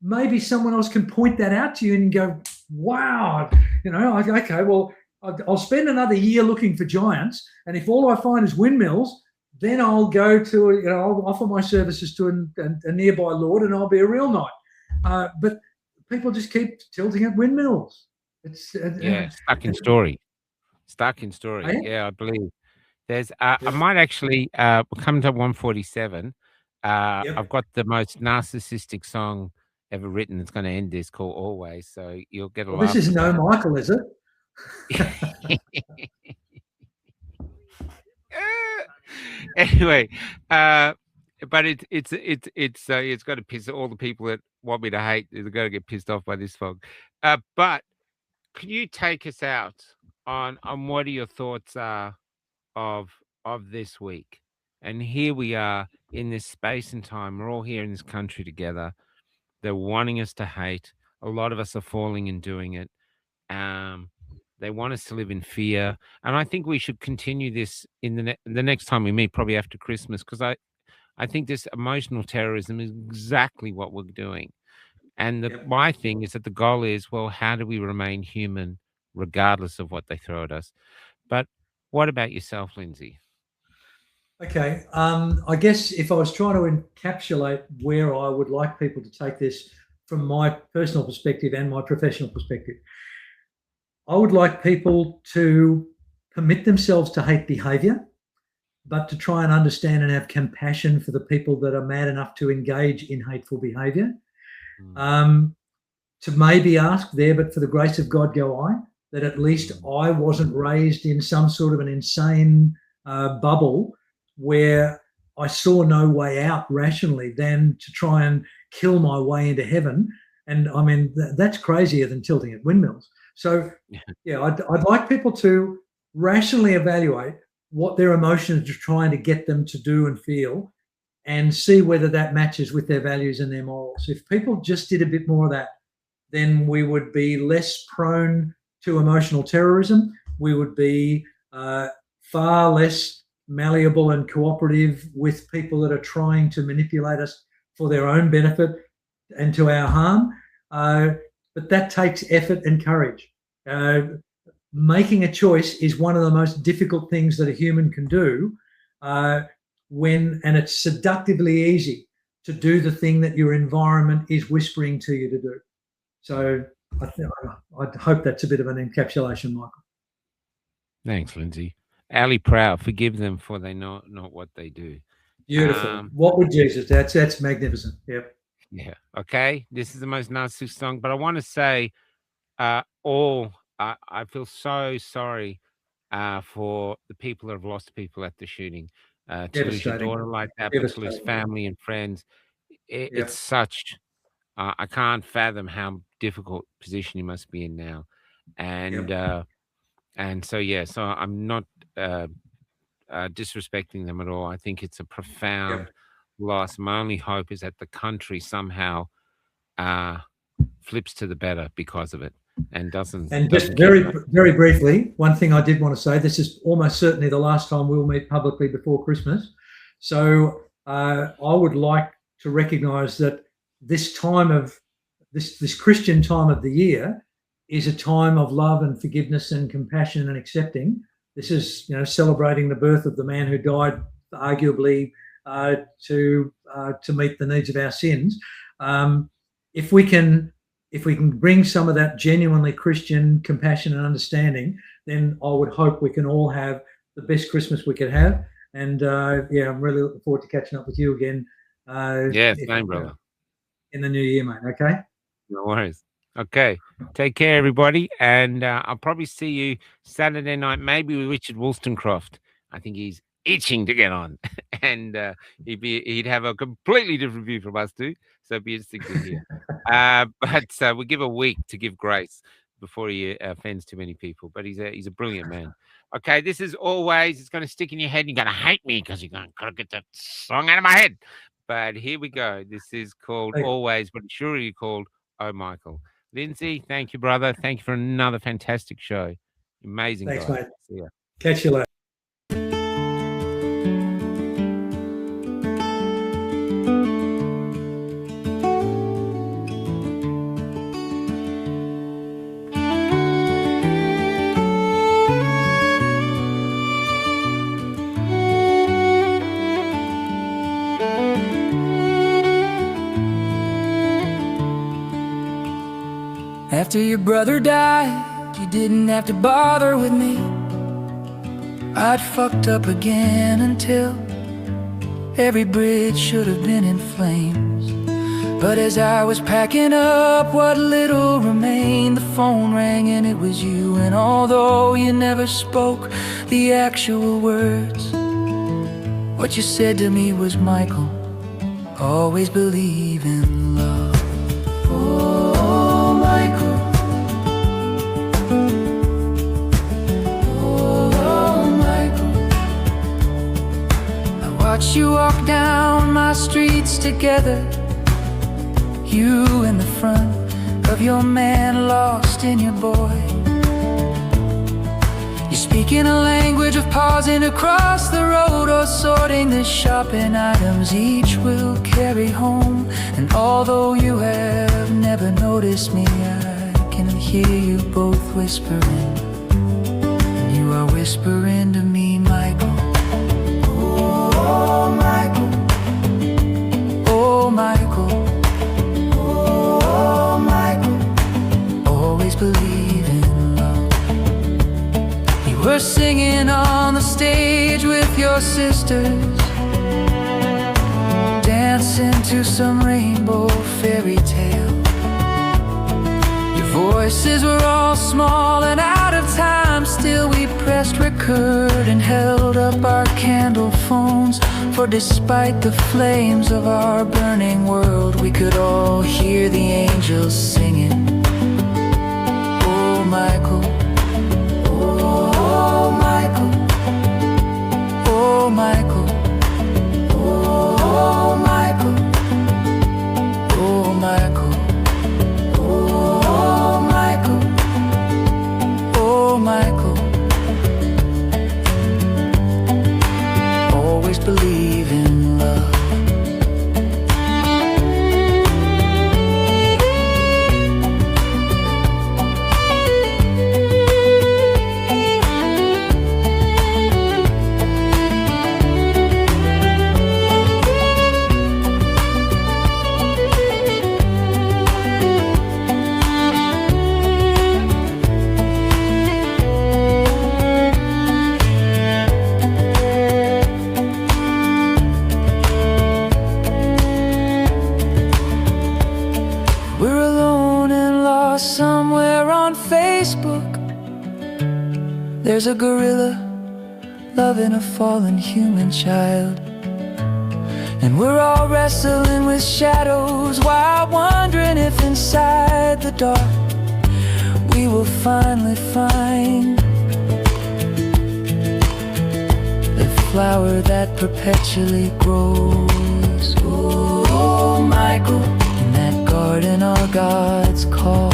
maybe someone else can point that out to you and go, wow, okay, well, I'll spend another year looking for giants, and if all I find is windmills, then I'll go to, I'll offer my services to a nearby lord, and I'll be a real knight. But people just keep tilting at windmills. It's stuck in story. Yeah, I believe there's. I might actually come to 147. I've got the most narcissistic song ever written. It's going to end this, called Always. So you'll get a laugh. This is No Michael, is it? Anyway, but it's got to piss all the people that want me to hate. They're going to get pissed off by this fog. But can you take us out on what are your thoughts are of this week? And here we are in this space and time. We're all here in this country together. They're wanting us to hate. A lot of us are falling and doing it. They want us to live in fear, and I think we should continue this in the next time we meet, probably after Christmas, because I think this emotional terrorism is exactly what we're doing. And my thing is that the goal is, well, how do we remain human regardless of what they throw at us? But what about yourself, Lindsay? Okay, I guess if I was trying to encapsulate where I would like people to take this from my personal perspective and my professional perspective, I would like people to permit themselves to hate behaviour, but to try and understand and have compassion for the people that are mad enough to engage in hateful behaviour. To maybe ask there, but for the grace of God go I, that at least I wasn't raised in some sort of an insane bubble where I saw no way out rationally than to try and kill my way into heaven. And I mean, that's crazier than tilting at windmills. So, I'd like people to rationally evaluate what their emotions are trying to get them to do and feel, and see whether that matches with their values and their morals. If people just did a bit more of that, then we would be less prone to emotional terrorism. We would be far less malleable and cooperative with people that are trying to manipulate us for their own benefit and to our harm. But that takes effort and courage. Making a choice is one of the most difficult things that a human can do, and it's seductively easy to do the thing that your environment is whispering to you to do. So I hope that's a bit of an encapsulation, Michael. Thanks, Lindsay. Ali Proud, forgive them for they know not what they do. Beautiful. What would Jesus? That's magnificent. Yep. Yeah. Okay. This is the most narcissistic song, but I want to say, I feel so sorry for the people that have lost people at the shooting. To lose your Devastating. daughter like that, but to lose Devastating. family and friends, Yeah. it's such. I can't fathom how difficult position you must be in now, and Yeah. so yeah. So I'm not disrespecting them at all. I think it's a Yeah. profound loss. My only hope is that the country somehow flips to the better because of it, and doesn't. And just keep very, going. very briefly, one thing I did want to say, this is almost certainly the last time we'll meet publicly before Christmas. So I would like to recognise that this time of this Christian time of the year is a time of love and forgiveness and compassion and accepting. This is, celebrating the birth of the man who died, arguably, to meet the needs of our sins. If we can bring some of that genuinely Christian compassion and understanding, then I would hope we can all have the best Christmas we could have. And I'm really looking forward to catching up with you again. Same, brother. In the new year, mate. Okay. No worries. Okay. Take care, everybody. And I'll probably see you Saturday night, maybe with Richard Wollstonecroft. I think he's itching to get on. And he'd have a completely different view from us too. So it'd be interesting to hear. But we give a week to give grace before he offends too many people. But he's a brilliant man. Okay, this is always, it's going to stick in your head. And you're going to hate me because you're going to get that song out of my head. But here we go. This is called Always, but it's surely called Oh Michael. Lindsay, thank you, brother. Thank you for another fantastic show. Amazing. Thanks, guy. mate. See ya. Catch you later. After your brother died, you didn't have to bother with me. I'd fucked up again until every bridge should have been in flames. But as I was packing up what little remained, the phone rang and it was you. And although you never spoke the actual words, what you said to me was, Michael, always believe in love. Oh, Michael. Oh, Michael. I watched you walk down my streets together, you in the front of your man, lost in your boy. You're speaking a language of pausing across the road or sorting the shopping items each will carry home. And although you have never noticed me, I can hear you both whispering. And you are whispering to me, Michael. Oh, Michael. Oh, Michael. Oh, Michael. Always believe in love. You were singing on the stage with your sisters, dancing to some rainbow fairy tale. Your voices were all small and out of time. Still we pressed record and held up our candle phones, for despite the flames of our burning world, we could all hear the angels singing. Oh, Michael. Oh, Michael. Oh, Michael. Oh, Michael. Oh, Michael. Oh, Michael. Oh, Michael. Always believe in love. There's a gorilla loving a fallen human child, and we're all wrestling with shadows while wondering if inside the dark we will finally find the flower that perpetually grows. Oh, Michael, in that garden our gods call.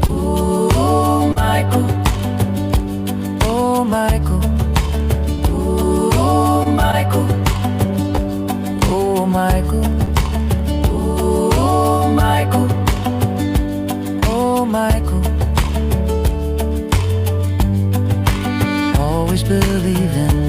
Oh, Michael, oh, Michael, oh, Michael, oh, Michael, oh, Michael, oh, Michael. Always believe in